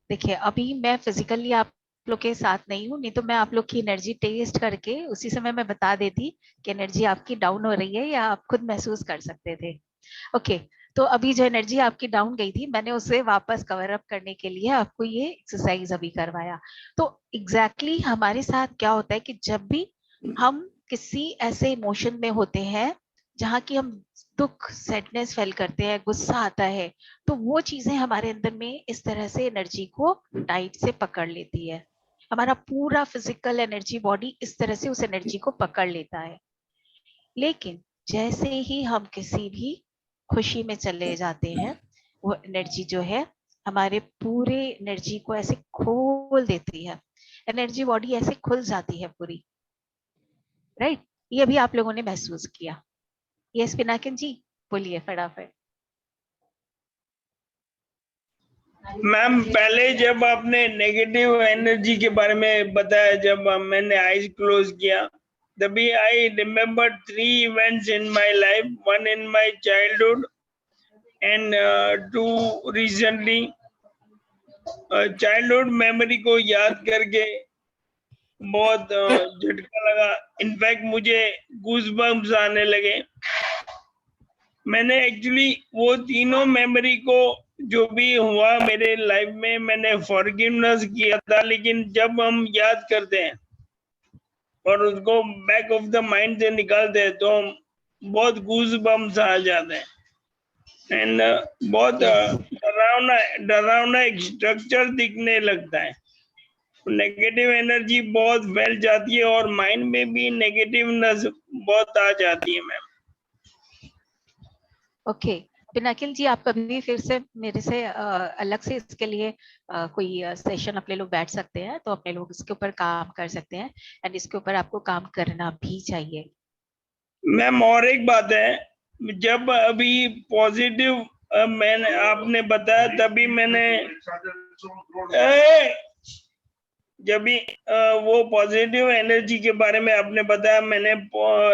देखिए, अभी मैं फिजिकली आप लोग के साथ नहीं हूँ, नहीं तो मैं आप लोग की एनर्जी टेस्ट करके उसी समय मैं बता देती कि एनर्जी आपकी डाउन हो रही है, या आप खुद महसूस कर सकते थे। ओके, तो अभी जो एनर्जी आपकी डाउन गई थी, मैंने उसे वापस कवर अप करने के लिए आपको ये एक्सरसाइज अभी करवाया। तो एग्जैक्टली हमारे साथ क्या होता है कि जब भी हम किसी ऐसे इमोशन में होते हैं जहाँ की हम दुख, सैडनेस फील करते हैं, गुस्सा आता है, तो वो चीजें हमारे अंदर में इस तरह से एनर्जी को टाइट से पकड़ लेती है। हमारा पूरा फिजिकल एनर्जी बॉडी इस तरह से उस एनर्जी को पकड़ लेता है। लेकिन जैसे ही हम किसी भी खुशी में चले जाते हैं, वो एनर्जी जो है हमारे पूरे एनर्जी को ऐसे खोल देती है। एनर्जी बॉडी ऐसे खुल जाती है पूरी, राइट? ये अभी आप लोगों ने महसूस किया। यस पिनाकिन जी, बोलिए फटाफट।
मैम, पहले जब आपने नेगेटिव एनर्जी के बारे में बताया, जब मैंने आईज क्लोज किया, तभी I remember 3 events in my life, one in my childhood and 2 recently. Childhood memory को याद करके बहुत झटका लगा। इनफैक्ट मुझे गूज़बम्प्स आने लगे। मैंने एक्चुअली वो तीनों मेमोरी को, जो भी हुआ मेरे लाइफ में, मैंने फॉरगिवनेस किया था, लेकिन जब हम याद करते हैं और उसको बैक ऑफ द माइंड से निकालते हैं तो बहुत गूज़बम्प्स आ जाते हैं। एंड बहुत डरावना एक स्ट्रक्चर दिखने लगता है। नेगेटिव एनर्जी बहुत फैल जाती है और माइंड में भी नेगेटिवनेस बहुत आ जाती है मैम।
ओके, पिनाकिल जी, आप कभी फिर से मेरे से अलग से इसके लिए कोई सेशन अपने लोग बैठ सकते हैं, तो अपने लोग इसके ऊपर काम कर सकते हैं, एंड इसके ऊपर आपको काम करना भी चाहिए।
मैम, और एक बात है, जब अभी पॉजिटिव मैंने आपने बताया, तभी मैंने जब भी वो पॉजिटिव एनर्जी के बारे में आपने बताया, मैंने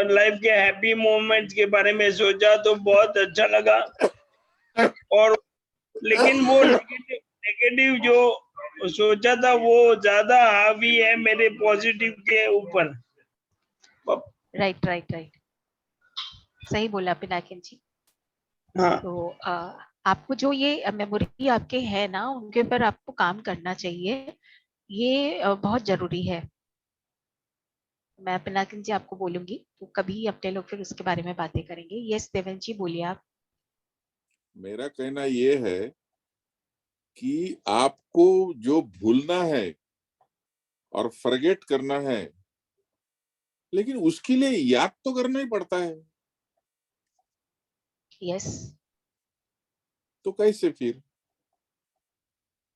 लाइफ के हैप्पी मोमेंट्स के बारे में सोचा तो बहुत अच्छा लगा। और लेकिन वो नेगेटिव जो सोचा था वो ज्यादा हावी है मेरे पॉजिटिव के ऊपर।
राइट राइट राइट, सही बोला पिनाकिन जी।
हाँ,
तो आपको जो ये मेमोरी आपके है ना, उनके ऊपर आपको काम करना चाहिए। ये बहुत जरूरी है। मैं पिनाकिन जी आपको बोलूंगी, तो कभी अपने लोग फिर उसके बारे में बातें करेंगे। यस देवेन जी, बोलिए आप।
मेरा कहना ये है कि आपको जो भूलना है और फॉरगेट करना है, लेकिन उसके लिए याद तो करना ही पड़ता है।
यस,
तो कैसे फिर?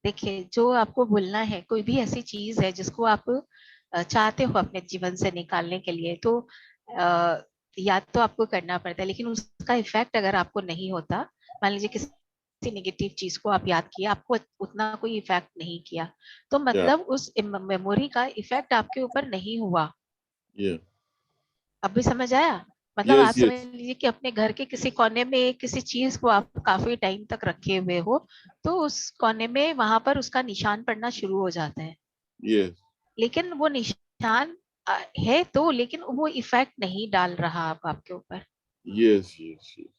देखिए, जो आपको भूलना है, कोई भी ऐसी चीज है जिसको आप चाहते हो अपने जीवन से निकालने के लिए, तो याद तो आपको करना पड़ता है, लेकिन उसका इफेक्ट अगर आपको नहीं होता, मान लीजिए किसी नेगेटिव चीज को आप याद किया, आपको उतना कोई इफेक्ट नहीं किया, तो मतलब उस मेमोरी का इफेक्ट आपके ऊपर नहीं हुआ।
Yeah.
अब भी समझ आया? मतलब आप
yes,
समझ
yes,
लीजिए कि अपने घर के किसी कोने में किसी चीज को आप काफी टाइम तक रखे हुए हो, तो उस कोने में वहां पर उसका निशान पड़ना शुरू हो जाता है।
yes,
लेकिन वो निशान है तो, लेकिन वो इफेक्ट नहीं डाल रहा अब आपके ऊपर।
yes, yes, yes.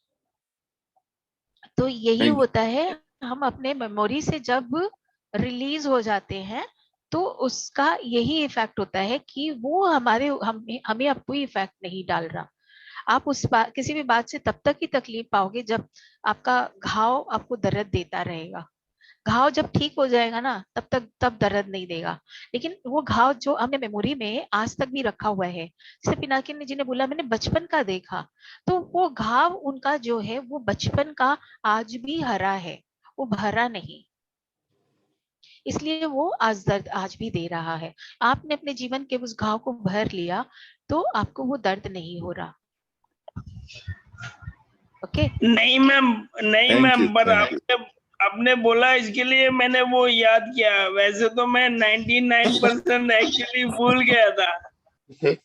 तो यही
Thank
होता है, हम अपने मेमोरी से जब रिलीज हो जाते हैं तो उसका यही इफेक्ट होता है कि वो हमें अब कोई इफेक्ट नहीं डाल रहा। आप किसी भी बात से तब तक ही तकलीफ पाओगे जब आपका घाव आपको दर्द देता रहेगा। घाव जब ठीक हो जाएगा ना, तब दर्द नहीं देगा। लेकिन वो घाव जो हमने मेमोरी में आज तक भी रखा हुआ है, जैसे पिनाकिनी जी ने बोला मैंने बचपन का देखा, तो वो घाव उनका जो है वो बचपन का आज भी हरा है, वो भरा नहीं, इसलिए वो आज दर्द आज भी दे रहा है। आपने अपने जीवन के उस घाव को भर लिया तो आपको वो दर्द नहीं हो रहा। ओके
नहीं मैम, नहीं
thank you,
मैम, पर
thank you.
आपने आपने बोला इसके लिए मैंने वो याद किया, वैसे तो मैं 99% एक्चुअली भूल गया था।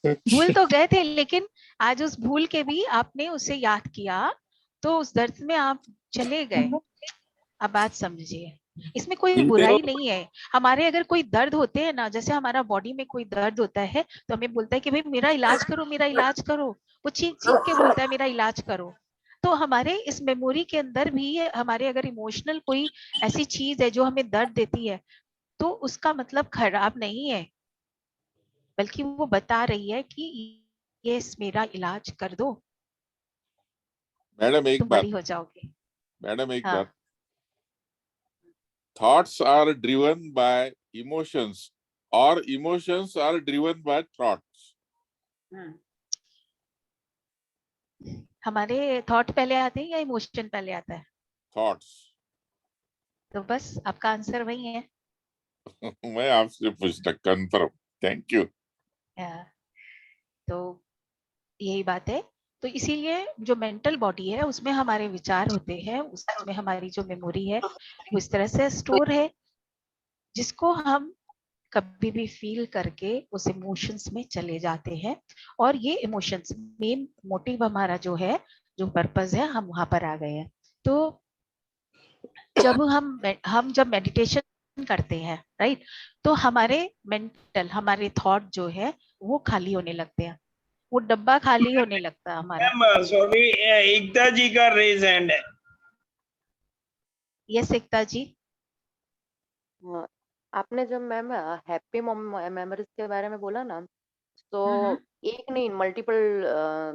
भूल तो गए थे, लेकिन आज उस भूल के भी आपने उसे याद किया तो उस दर्द में आप चले गए। अब बात समझिए, इसमें कोई बुराई नहीं है। हमारे अगर कोई दर्द होते हैं ना, जैसे हमारा बॉडी में कोई दर्द होता है तो हमें बोलता है कि भाई मेरा इलाज करो, मेरा इलाज करो। वो चीख चीख के बोलता है मेरा इलाज करो। तो हमारे इस मेमोरी के अंदर भी हमारे अगर इमोशनल कोई ऐसी चीज है जो हमें दर्द देती है, तो उसका मतलब खराब नहीं है, बल्कि वो बता रही है कि ये मेरा इलाज कर दो,
मैडम एक
तुम
बात,
बड़ी हो जाओगे।
मैडम एक
हाँ।
बात, thoughts are driven by emotions or emotions are driven by thoughts.
हमारे थॉट पहले आते हैं या इमोशन पहले आता है?
Thoughts.
तो बस आपका आंसर वही है।
मैं आपसे पूछता, कंफर्म। Thank you.
तो यही बात है। तो इसीलिए जो मेंटल बॉडी है उसमें हमारे विचार होते हैं, उसमें हमारी जो मेमोरी है वो इस तरह से स्टोर है, जिसको हम कभी भी फील करके उस इमोशंस में चले जाते हैं। और ये इमोशंस मेन मोटिव हमारा जो है, जो पर्पस है, हम वहां पर आ गए हैं। तो जब हम जब मेडिटेशन करते हैं, राइट, तो हमारे मेंटल हमारे थॉट जो है वो खाली होने लगते हैं, वो डब्बा खाली होने लगता है हमारा।
मैम सॉरी, एकता जी का रेज हैंड है।
यस एकता जी।
हाँ, आपने जब मैम हैप्पी मेमोरीज के बारे में बोला ना, तो एक नहीं मल्टीपल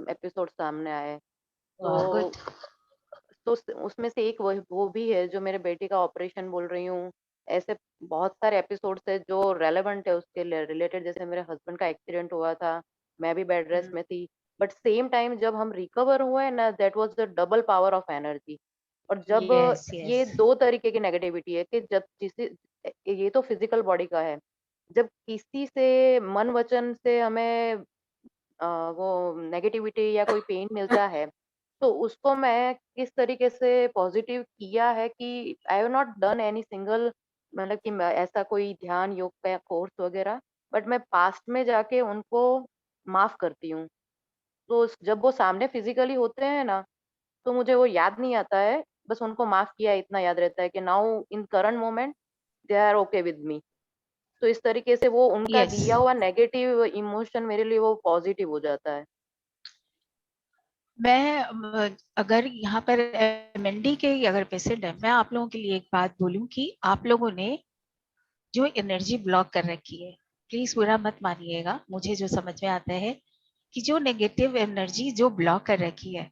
एपिसोड सामने आए। तो
गुड।
उसमें से एक वो भी है जो मेरे बेटे का ऑपरेशन बोल रही हूँ। ऐसे बहुत सारे एपिसोड्स है जो रेलेवेंट है उसके रिलेटेड। जैसे मेरे हस्बैंड का एक्सीडेंट हुआ था, मैं भी बेड रेस्ट में थी, बट सेम टाइम जब हम रिकवर हुए ना, that was the double power of energy. और जब
यस
ये
यस।
दो तरीके की नेगेटिविटी है कि जब किसी, ये तो फिजिकल बॉडी का है, जब किसी से मन वचन से हमें वो नेगेटिविटी या कोई पेन मिलता है, तो उसको मैं किस तरीके से पॉजिटिव किया है कि I have not done any single, मतलब कि ऐसा कोई ध्यान योग का कोर्स वगैरह, बट मैं पास्ट में जाके उनको माफ करती हूँ। तो जब वो सामने फिजिकली होते हैं ना, तो मुझे वो याद नहीं आता है, बस उनको माफ किया इतना याद रहता है कि now in current moment they are okay with me. तो इस तरीके से वो उनका
यस,
दिया हुआ नेगेटिव इमोशन मेरे लिए वो पॉजिटिव हो जाता है।
मैं अगर यहाँ पर एमएनडी के अगर पेशेंट है, मैं आप लोगों के लिए एक बात बोलूं कि आप लोगों ने जो एनर्जी ब्लॉक कर रखी है, प्लीज बुरा मत मानिएगा, मुझे जो समझ में आता है कि जो नेगेटिव एनर्जी जो ब्लॉक कर रखी है,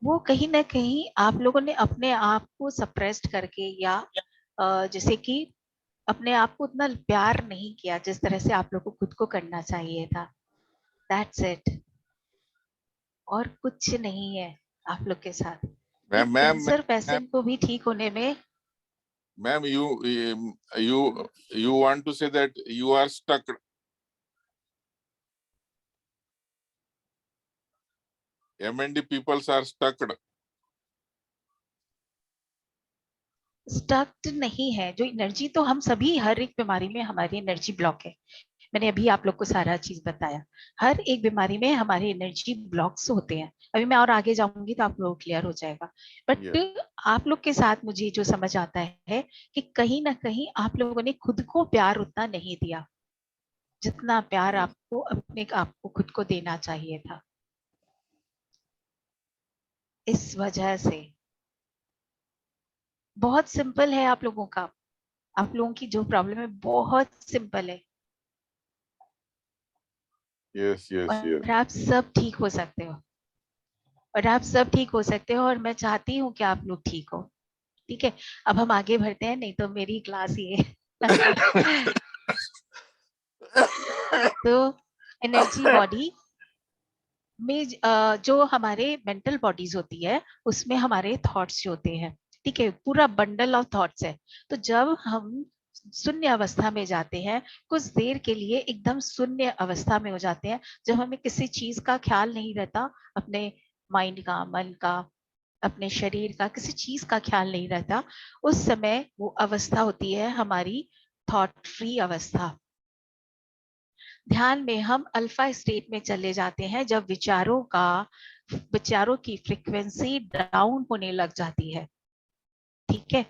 वो कहीं ना कहीं आप लोगों ने अपने आप को सप्रेस्ड करके, या जैसे कि अपने आप को उतना प्यार नहीं किया जिस तरह से आप लोग को खुद को करना चाहिए था। दैट्स इट, और कुछ नहीं है आप लोग के साथ।
मैम
एक
मैम
कैंसर पेशेंट को भी ठीक होने में,
ma'am you want to say that you are stuck. M&D peoples are stuck.
स्टक्ड नहीं है। जो एनर्जी, तो हम सभी हर एक बीमारी में हमारी एनर्जी ब्लॉक है। मैंने अभी आप लोग को सारा चीज बताया। हर एक बीमारी में हमारे एनर्जी ब्लॉक्स होते हैं। अभी मैं और आगे जाऊंगी तो आप लोग क्लियर हो जाएगा। बट आप लोग के साथ मुझे जो समझ आता है कि कहीं ना कहीं आप लोगों ने खुद को प्यार उतना नहीं दिया जितना प्यार आपको अपने आप को खुद को देना चाहिए था। इस वजह से बहुत सिंपल है आप लोगों का, आप लोगों की जो प्रॉब्लम है बहुत सिंपल है। और आप सब ठीक हो सकते हो, और आप सब ठीक हो सकते हो, और मैं चाहती हूँ कि आप लोग ठीक हो। ठीक है, अब हम आगे बढ़ते हैं, नहीं तो मेरी क्लास ये तो एनर्जी बॉडी में जो हमारे मेंटल बॉडीज होती है उसमें हमारे थॉट्स होते हैं। ठीक है, पूरा बंडल ऑफ थॉट्स है। तो जब हम शून्य अवस्था में जाते हैं, कुछ देर के लिए एकदम शून्य अवस्था में हो जाते हैं, जब हमें किसी चीज का ख्याल नहीं रहता, अपने माइंड का, मन का, अपने शरीर का, किसी चीज का ख्याल नहीं रहता, उस समय वो अवस्था होती है हमारी थॉट फ्री अवस्था। ध्यान में हम अल्फा स्टेट में चले जाते हैं जब विचारों की फ्रीक्वेंसी डाउन होने लग जाती है। ठीक है,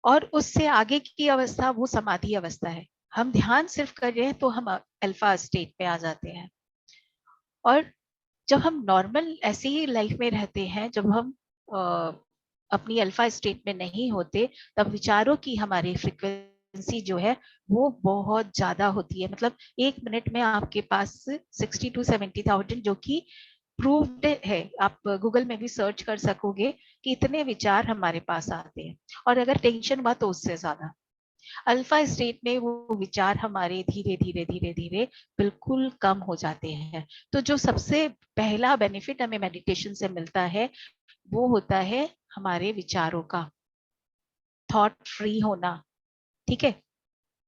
और उससे आगे की अवस्था वो समाधि अवस्था है। हम ध्यान सिर्फ कर रहे हैं तो हम अल्फा स्टेट में आ जाते हैं। और जब हम नॉर्मल ऐसे ही लाइफ में रहते हैं, जब हम अपनी अल्फा स्टेट में नहीं होते, तब विचारों की हमारी फ्रीक्वेंसी जो है वो बहुत ज्यादा होती है। मतलब 1 मिनट में आपके पास 60 to 70,000, जो कि प्रूव्ड है, आप गूगल में भी सर्च कर सकोगे कि इतने विचार हमारे पास आते हैं। और अगर टेंशन हुआ तो उससे ज्यादा। अल्फा स्टेट में वो विचार हमारे धीरे धीरे धीरे धीरे बिल्कुल कम हो जाते हैं। तो जो सबसे पहला बेनिफिट हमें मेडिटेशन से मिलता है वो होता है हमारे विचारों का थॉट फ्री होना। ठीक है,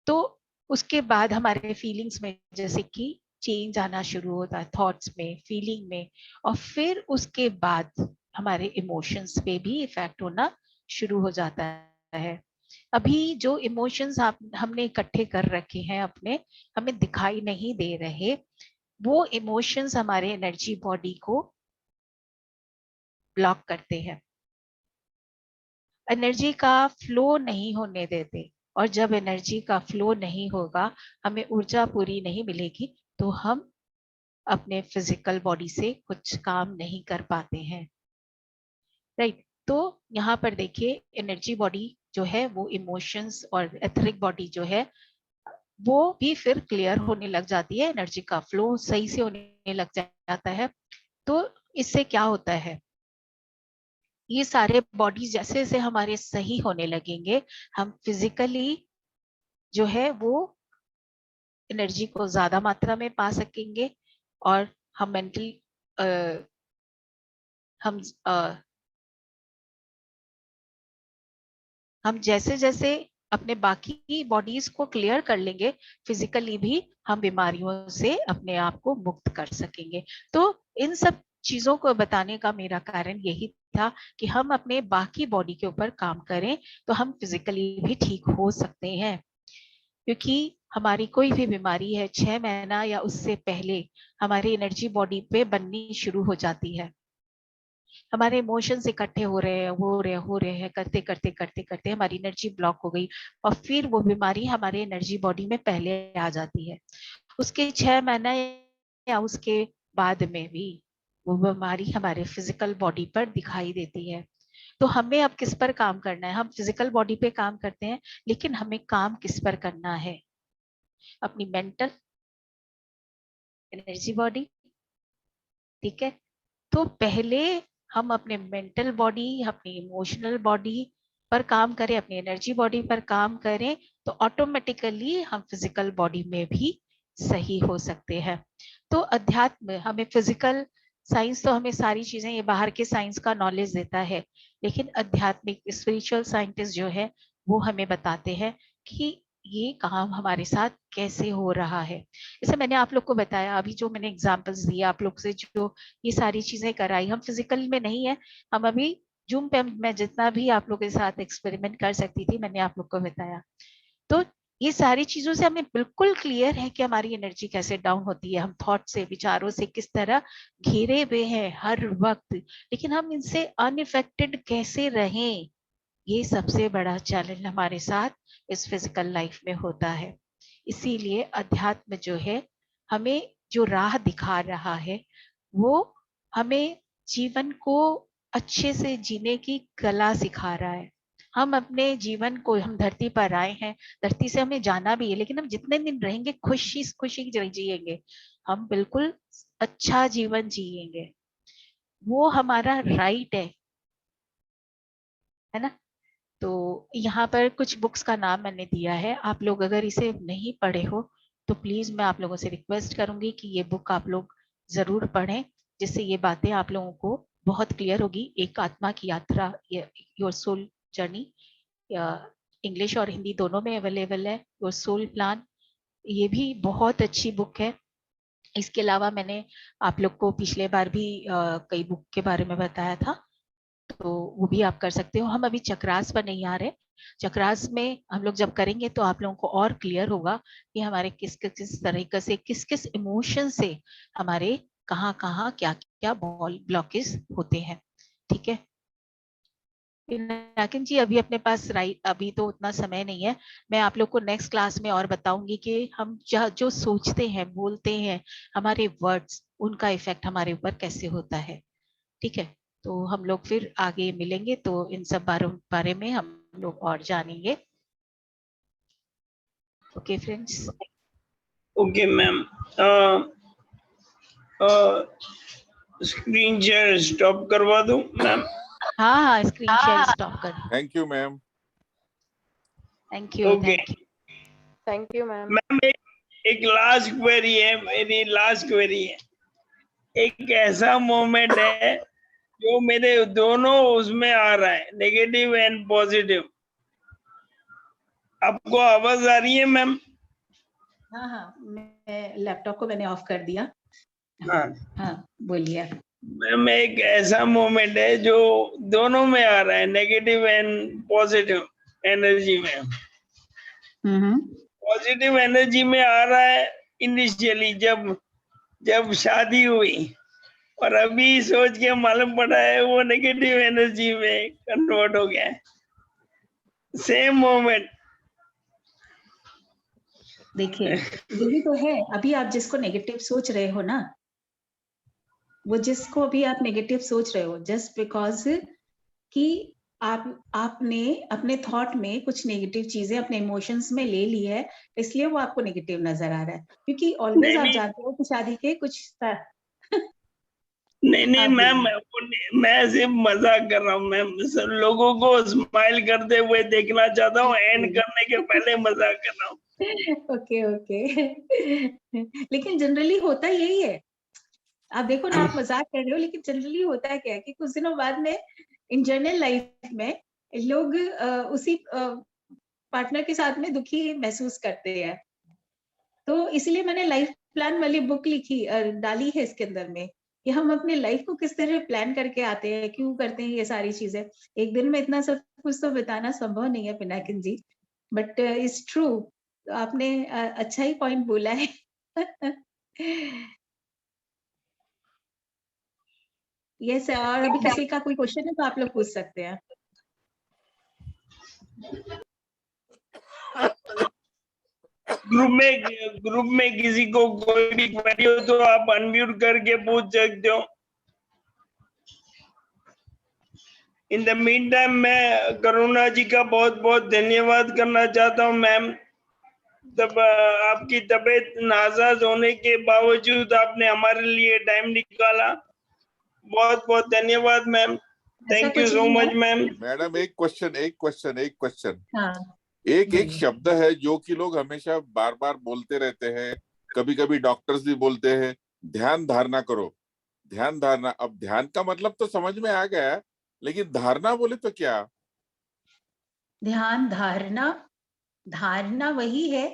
तो उसके बाद हमारे फीलिंग्स में जैसे कि चेंज आना शुरू होता है, थॉट्स में, फीलिंग में, और फिर उसके बाद हमारे इमोशंस पे भी इफेक्ट होना शुरू हो जाता है। अभी जो इमोशंस हमने इकट्ठे कर रखे हैं अपने, हमें दिखाई नहीं दे रहे, वो इमोशंस हमारे एनर्जी बॉडी को ब्लॉक करते हैं, एनर्जी का फ्लो नहीं होने देते। और जब एनर्जी का फ्लो नहीं होगा, हमें ऊर्जा पूरी नहीं मिलेगी, तो हम अपने फिजिकल बॉडी से कुछ काम नहीं कर पाते हैं। राइट, तो यहाँ पर देखिए एनर्जी बॉडी जो है वो इमोशंस, और एथरिक बॉडी जो है वो भी फिर क्लियर होने लग जाती है, एनर्जी का फ्लो सही से होने लग जाता है। तो इससे क्या होता है, ये सारे बॉडीज जैसे जैसे हमारे सही होने लगेंगे, हम फिजिकली जो है वो एनर्जी को ज्यादा मात्रा में पा सकेंगे, और हम मेंटली हम जैसे जैसे अपने बाकी बॉडीज को क्लियर कर लेंगे, फिजिकली भी हम बीमारियों से अपने आप को मुक्त कर सकेंगे। तो इन सब चीजों को बताने का मेरा कारण यही था कि हम अपने बाकी बॉडी के ऊपर काम करें तो हम फिजिकली भी ठीक हो सकते हैं। क्योंकि हमारी कोई भी बीमारी है 6 महीना या उससे पहले हमारी एनर्जी बॉडी पे बननी शुरू हो जाती है। हमारे इमोशंस इकट्ठे हो रहे हैं, करते करते करते करते हमारी एनर्जी ब्लॉक हो गई, और फिर वो बीमारी हमारे एनर्जी बॉडी में पहले आ जाती है। उसके 6 महीना या उसके बाद में भी वो बीमारी हमारे फिजिकल बॉडी पर दिखाई देती है। तो हमें अब किस पर काम करना है? हम फिजिकल बॉडी पे काम करते हैं, लेकिन हमें काम किस पर करना है? अपनी मेंटल एनर्जी बॉडी। ठीक है, तो पहले हम अपने मेंटल बॉडी, अपनी इमोशनल बॉडी पर काम करें, अपनी एनर्जी बॉडी पर काम करें, तो ऑटोमेटिकली हम फिजिकल बॉडी में भी सही हो सकते हैं। तो अध्यात्म हमें, फिजिकल साइंस तो हमें सारी चीजें ये बाहर के साइंस का नॉलेज देता है, लेकिन आध्यात्मिक स्पिरिचुअल साइंटिस्ट जो है वो हमें बताते हैं कि ये काम हमारे साथ कैसे हो रहा है। जैसे मैंने आप लोग को बताया, अभी जो मैंने एग्जांपल्स दिए आप लोग से, जो ये सारी चीजें कराई, हम फिजिकल में नहीं है, हम अभी जूम पे मैं जितना भी आप लोगों के साथ एक्सपेरिमेंट कर सकती थी मैंने आप लोग को बताया। तो ये सारी चीजों से हमें बिल्कुल क्लियर है कि हमारी एनर्जी कैसे डाउन होती है, हम थॉट से, विचारों से किस तरह घिरे हुए हैं हर वक्त, लेकिन हम इनसे अनइफेक्टेड कैसे रहें, ये सबसे बड़ा चैलेंज हमारे साथ इस फिजिकल लाइफ में होता है। इसीलिए अध्यात्म जो है हमें जो राह दिखा रहा है वो हमें जीवन को अच्छे से जीने की कला सिखा रहा है। हम अपने जीवन को, हम धरती पर आए हैं, धरती से हमें जाना भी है, लेकिन हम जितने दिन रहेंगे खुशी खुशी जिएंगे, हम बिल्कुल अच्छा जीवन जिएंगे, वो हमारा राइट है ना। तो यहाँ पर कुछ बुक्स का नाम मैंने दिया है, आप लोग अगर इसे नहीं पढ़े हो तो प्लीज मैं आप लोगों से रिक्वेस्ट करूंगी कि ये बुक आप लोग जरूर पढ़ें, जिससे ये बातें आप लोगों को बहुत क्लियर होगी। एक आत्मा की यात्रा, योर सोल जर्नी, इंग्लिश और हिंदी दोनों में अवेलेबल है। योर सोल प्लान, ये भी बहुत अच्छी बुक है। इसके अलावा मैंने आप लोग को पिछले बार भी कई बुक के बारे में बताया था, तो वो भी आप कर सकते हो। हम अभी चक्रास पर नहीं आ रहे, चक्रास में हम लोग जब करेंगे तो आप लोगों को और क्लियर होगा कि हमारे किस किस तरीके से, किस किस इमोशन से हमारे कहाँ कहाँ क्या क्या ब्लॉकेज होते हैं। ठीक है नाकिन जी, अभी अपने पास अभी तो उतना समय नहीं है। मैं आप लोग को नेक्स्ट क्लास में और बताऊंगी कि हम जो सोचते हैं, बोलते हैं, हमारे वर्ड्स, उनका इफेक्ट हमारे ऊपर कैसे होता है। ठीक है, तो हम लोग फिर आगे मिलेंगे तो इन सब बारे में हम लोग और जानेंगे। Okay friends.
Okay ma'am, screen share stop करवा दूं मैम?
हाँ हाँ, स्क्रीन शेयर स्टॉप कर।
Thank you ma'am.
Thank you.
Okay
thank you ma'am.
Ma'am, एक लास्ट क्वेरी है, मेरी लास्ट क्वेरी है। एक ऐसा मोमेंट है जो मेरे दोनों उसमें आ रहा है, नेगेटिव एंड पॉजिटिव। आपको आवाज आ रही है मैम?
हाँ हाँ, मैं लैपटॉप को मैंने ऑफ कर दिया।
हाँ
हाँ बोलिए।
मैम, एक ऐसा मोमेंट है जो दोनों में आ रहा है, नेगेटिव एंड पॉजिटिव एनर्जी में। पॉजिटिव एनर्जी में आ रहा है इनिशियली जब शादी हुई, और अभी सोच के मालूम पड़ा है वो नेगेटिव एनर्जी में कन्वर्ट हो गया है। Same moment.
देखिए यही तो है, अभी आप जिसको नेगेटिव सोच रहे हो ना, वो जिसको अभी आप नेगेटिव सोच रहे हो, जस्ट बिकॉज कि आपने अपने थॉट में कुछ नेगेटिव चीजें अपने इमोशंस में ले ली है, इसलिए वो आपको नेगेटिव नजर आ रहा है। क्योंकि ऑलवेज आप जानते हो कि शादी के कुछ
नहीं मैम, मैं सिर्फ मजाक कर रहा हूँ मैम। लोगों को स्माइल करते हुए देखना चाहता हूँ, एंड करने के पहले मजाक कर रहा हूँ।
ओके लेकिन जनरली होता यही है। आप देखो ना, आप मजाक कर रहे हो, लेकिन जनरली होता है क्या कि कुछ दिनों बाद में इन जनरल लाइफ में लोग उसी पार्टनर के साथ में दुखी महसूस करते हैं। तो इसलिए मैंने लाइफ प्लान वाली बुक लिखी, डाली है इसके अंदर में, कि हम अपने लाइफ को किस तरह प्लान करके आते हैं, क्यों करते हैं ये सारी चीजें। एक दिन में इतना सब कुछ तो बताना संभव नहीं है पिनाकिन जी, बट इट्स ट्रू। आपने अच्छा ही पॉइंट बोला है। यस, और अभी किसी का कोई क्वेश्चन है तो आप लोग पूछ सकते हैं।
ग्रुप में किसी को कोई भी क्वेरी हो तो आप अनम्यूट करके पूछ सकते हो। इन द मीन टाइम मैं करुणा जी का बहुत बहुत धन्यवाद करना चाहता हूँ मैम। तब आपकी तबीयत नासाज होने के बावजूद आपने हमारे लिए टाइम निकाला, बहुत बहुत धन्यवाद ma'am. Thank you so much ma'am.
Madam एक क्वेश्चन।
हाँ,
एक शब्द है जो कि लोग हमेशा बार बार बोलते रहते हैं, कभी कभी डॉक्टर्स भी बोलते हैं, ध्यान धारणा करो, ध्यान धारणा। अब ध्यान का मतलब तो समझ में आ गया, लेकिन धारणा बोले तो क्या?
ध्यान धारणा वही है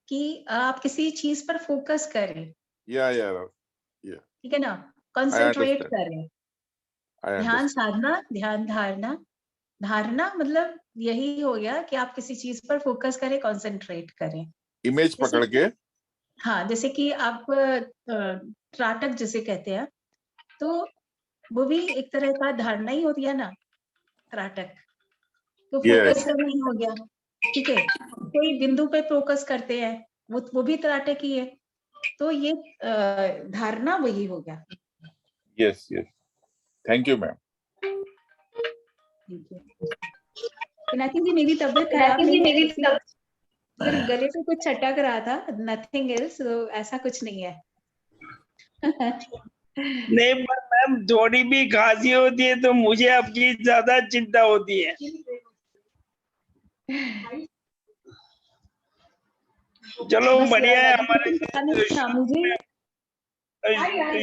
कि आप किसी चीज पर फोकस करें।
या
ठीक है ना, कंसंट्रेट करें। ध्यान साधना, ध्यान धारणा,
धारणा मतलब यही हो गया कि आप किसी चीज पर फोकस करें, कंसंट्रेट करें।
इमेज
जैसे
पकड़ के।
हाँ, जैसे कि आप त्राटक जिसे कहते हैं, तो वो भी एक तरह का धारणा ही होती है ना, त्राटक। तो फोकस
यस
करना ही हो गया, ठीक है। कोई बिंदु पे फोकस करते हैं, वो भी त्राटक ही है। तो ये धारणा वही हो गया।
Yes yes, thank you ma'am.
Pinaki ji, मेरी तबीयत खराब नहीं है, फिर गले पे कुछ चटक रहा था, नथिंग एल्स, तो ऐसा कुछ नहीं है।
नहीं, पर मैम थोड़ी भी खांसी होती है तो मुझे आपकी ज्यादा चिंता होती है। चलो बढ़िया है। हमारे
मुझे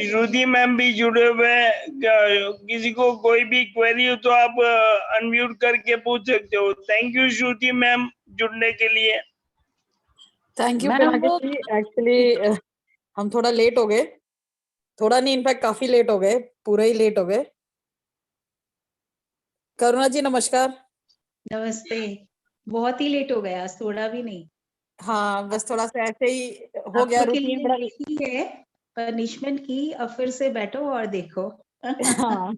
श्रुति मैम भी जुड़े हुए हैं। किसी को कोई भी क्वेरी हो तो आप अनम्यूट करके पूछ सकते हो। थैंक यू श्रुति मैम जुड़ने के लिए।
Thank you
ma'am,
Pinaki ji. Actually हम थोड़ा लेट हो गए, थोड़ा नहीं इनफैक्ट काफी लेट हो गए, पूरा ही लेट हो गए। करुणा जी नमस्कार।
नमस्ते। बहुत ही लेट हो गया, थोड़ा भी नहीं।
हाँ, बस थोड़ा सा ऐसे ही हो गया,
आपके
रूटीन
लिए
बड़ा।
यही है पनिशमेंट की, अब फिर से बैठो और देखो।
हाँ।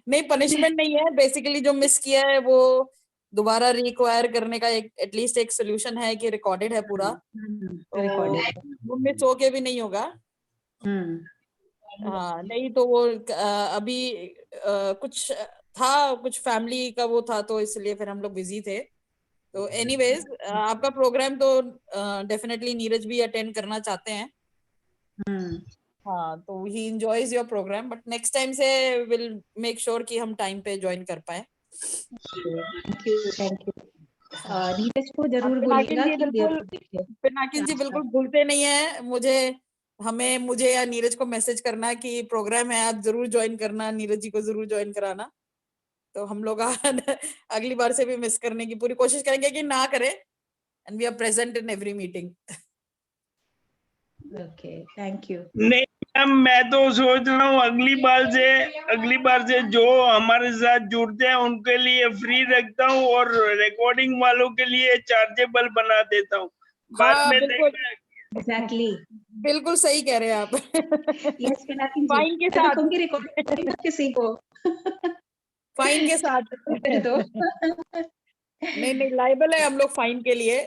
नहीं, पनिशमेंट नहीं है, बेसिकली जो मिस किया है वो दोबारा रिक्वायर करने का एक एटलीस्ट एक सोल्यूशन है कि रिकॉर्डेड है पूरा, तो
रिकॉर्डेड।
वो मिस होके भी नहीं होगा। हाँ, नहीं तो वो अभी कुछ था, कुछ फैमिली का वो था, तो इसलिए फिर हम लोग बिजी थे। तो एनीवेज आपका प्रोग्राम तो डेफिनेटली नीरज भी अटेंड करना चाहते हैं। हाँ, तो he enjoys your programme, but next time she will make sure कि हम टाइम पे ज्वाइन कर पाए।
Thank you, thank you. Neeraj को जरूर
पिनाकिन
बोलिएगा
जी
कि
बिल्कुल, पिनाकिन जी बिल्कुल भूलते नहीं है मुझे या नीरज को मैसेज करना कि प्रोग्राम है, आप जरूर ज्वाइन करना, नीरज जी को जरूर ज्वाइन कराना। तो हम लोग अगली बार से भी मिस करने की पूरी कोशिश करेंगे कि ना करें, and we are present in every meeting.
Okay, thank you.
नहीं मैम, मैं तो सोच रहा हूँ अगली बार से जो हमारे साथ जुड़ते हैं उनके लिए फ्री रखता हूँ और रिकॉर्डिंग वालों के लिए चार्जेबल बना देता हूँ। बाद
हाँ,
में
बिल्कुल
एग्जैक्टली,
बिल्कुल सही कह रहे हैं आप।
यस पिनाकिन जी,
फाइन के
मैं
साथ
रखूंगी रिकॉर्डिंग किसी को।
फाइन के साथ
फिर तो
नहीं नहीं, लाइबल है हम लोग फाइन के लिए।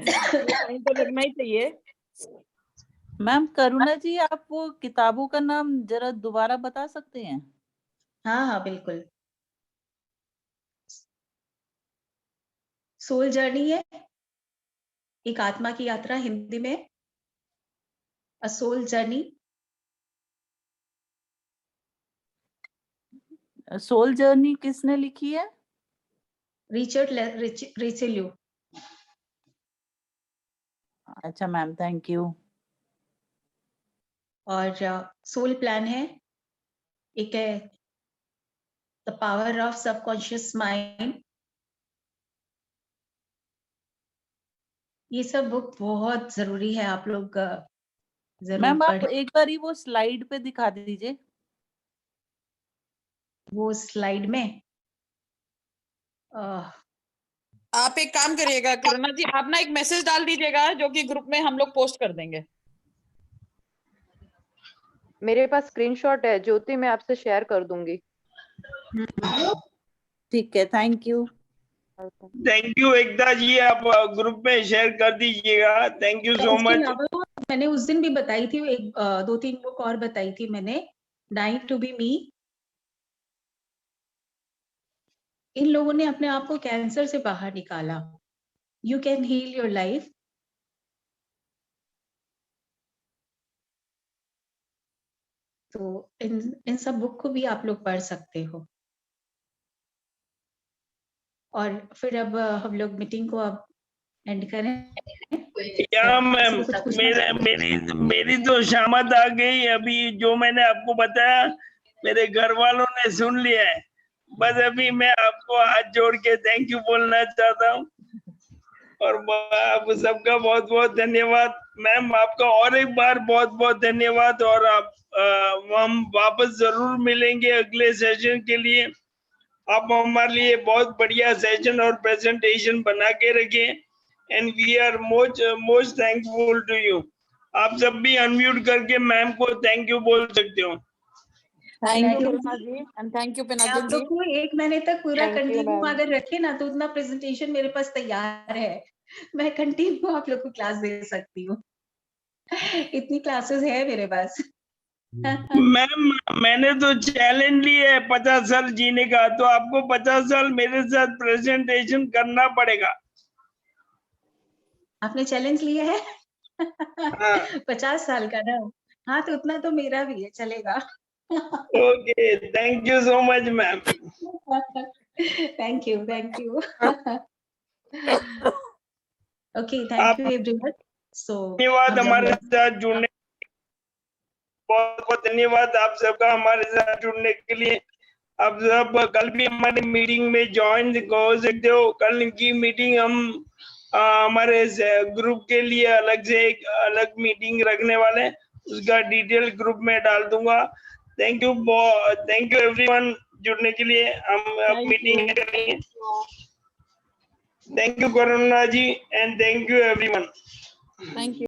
फाइन तो लगना ही चाहिए।
मैम करुणा जी, आप वो किताबों का नाम जरा दोबारा बता सकते हैं?
हाँ हाँ बिल्कुल। सोल जर्नी है, एक आत्मा की यात्रा, हिंदी में a soul journey.
Soul journey किसने लिखी है?
Richard Richelieu.
अच्छा मैम, थैंक यू।
और सोल प्लान है, एक है the power of subconscious mind. ये सब बुक बहुत जरूरी है, आप लोग जरूर
मैम आप
पढ़ें।
एक बार वो स्लाइड पे दिखा दीजिए।
वो स्लाइड में
आप एक काम करिएगा करुणा जी, आप ना एक मैसेज डाल दीजिएगा जो कि ग्रुप में हम लोग पोस्ट कर देंगे।
मेरे पास स्क्रीनशॉट है ज्योति, मैं आपसे शेयर कर दूंगी।
ठीक है, थैंक यू।
थैंक यू एकता जी, आप ग्रुप में शेयर कर दीजिएगा। थैंक यू सो
इसके
मच।
अलावा मैंने उस दिन भी बताई थी, एक 2-3 बुक और बताई थी मैंने, डाइंग टू बी मी। इन लोगों ने अपने आप को कैंसर से बाहर निकाला। You can heal your life. तो इन सब बुक को भी आप लोग पढ़ सकते हो। और फिर अब हम लोग मीटिंग को अब एंड करें।
या मैम,
कुछ पूछना?
मेरी तो शामत आ गई। अभी जो मैंने आपको बताया मेरे घर वालों ने सुन लिया है। बस अभी मैं आपको हाथ जोड़ के थैंक यू बोलना चाहता हूँ और आप सबका बहुत बहुत धन्यवाद। मैम आपका और एक बार बहुत बहुत धन्यवाद। और आप हम वापस जरूर मिलेंगे अगले सेशन के लिए। आप हमारे लिए बहुत बढ़िया सेशन और प्रेजेंटेशन बना के रखे and we are most thankful to you. आप सब भी अनम्यूट करके मैम को थैंक यू बोल सकते हो।
Thank you
Thank you,
Karuna ji and thank you
मैं
पिनाकिन
आप
जी।
लोग को 1 महीने तक पूरा
Thank you,
कंटिन्यू
ma'am.
अगर रखे ना तो उतना प्रेजेंटेशन मेरे पास तैयार है, मैं कंटिन्यू आप लोग को क्लास दे सकती हूँ। इतनी क्लासेस है मेरे पास।
मैम मैंने तो चैलेंज लिया है 50 साल जीने का, तो आपको 50 साल मेरे साथ प्रेजेंटेशन करना पड़ेगा।
आपने चैलेंज लिया है?
हाँ
50 साल का ना? हाँ तो उतना तो मेरा भी है, चलेगा।
Okay, thank you so much ma'am.
Thank you, thank you. Okay, thank
आप
यू एवरीवन। सो
धन्यवाद
हम लोग
हमारे साथ जुड़ने, बहुत बहुत धन्यवाद आप सबका हमारे साथ जुड़ने के लिए। आप सब कल भी हमारी मीटिंग में ज्वाइन हो सकते हो। कल की मीटिंग हम हमारे ग्रुप के लिए अलग से एक अलग मीटिंग रखने वाले हैं, उसका डिटेल ग्रुप में डाल दूंगा। थैंक यू एवरीवन जुड़ने के लिए। हम अब मीटिंग करेंगे। Thank you Karuna ji and thank you everyone.
Thank you.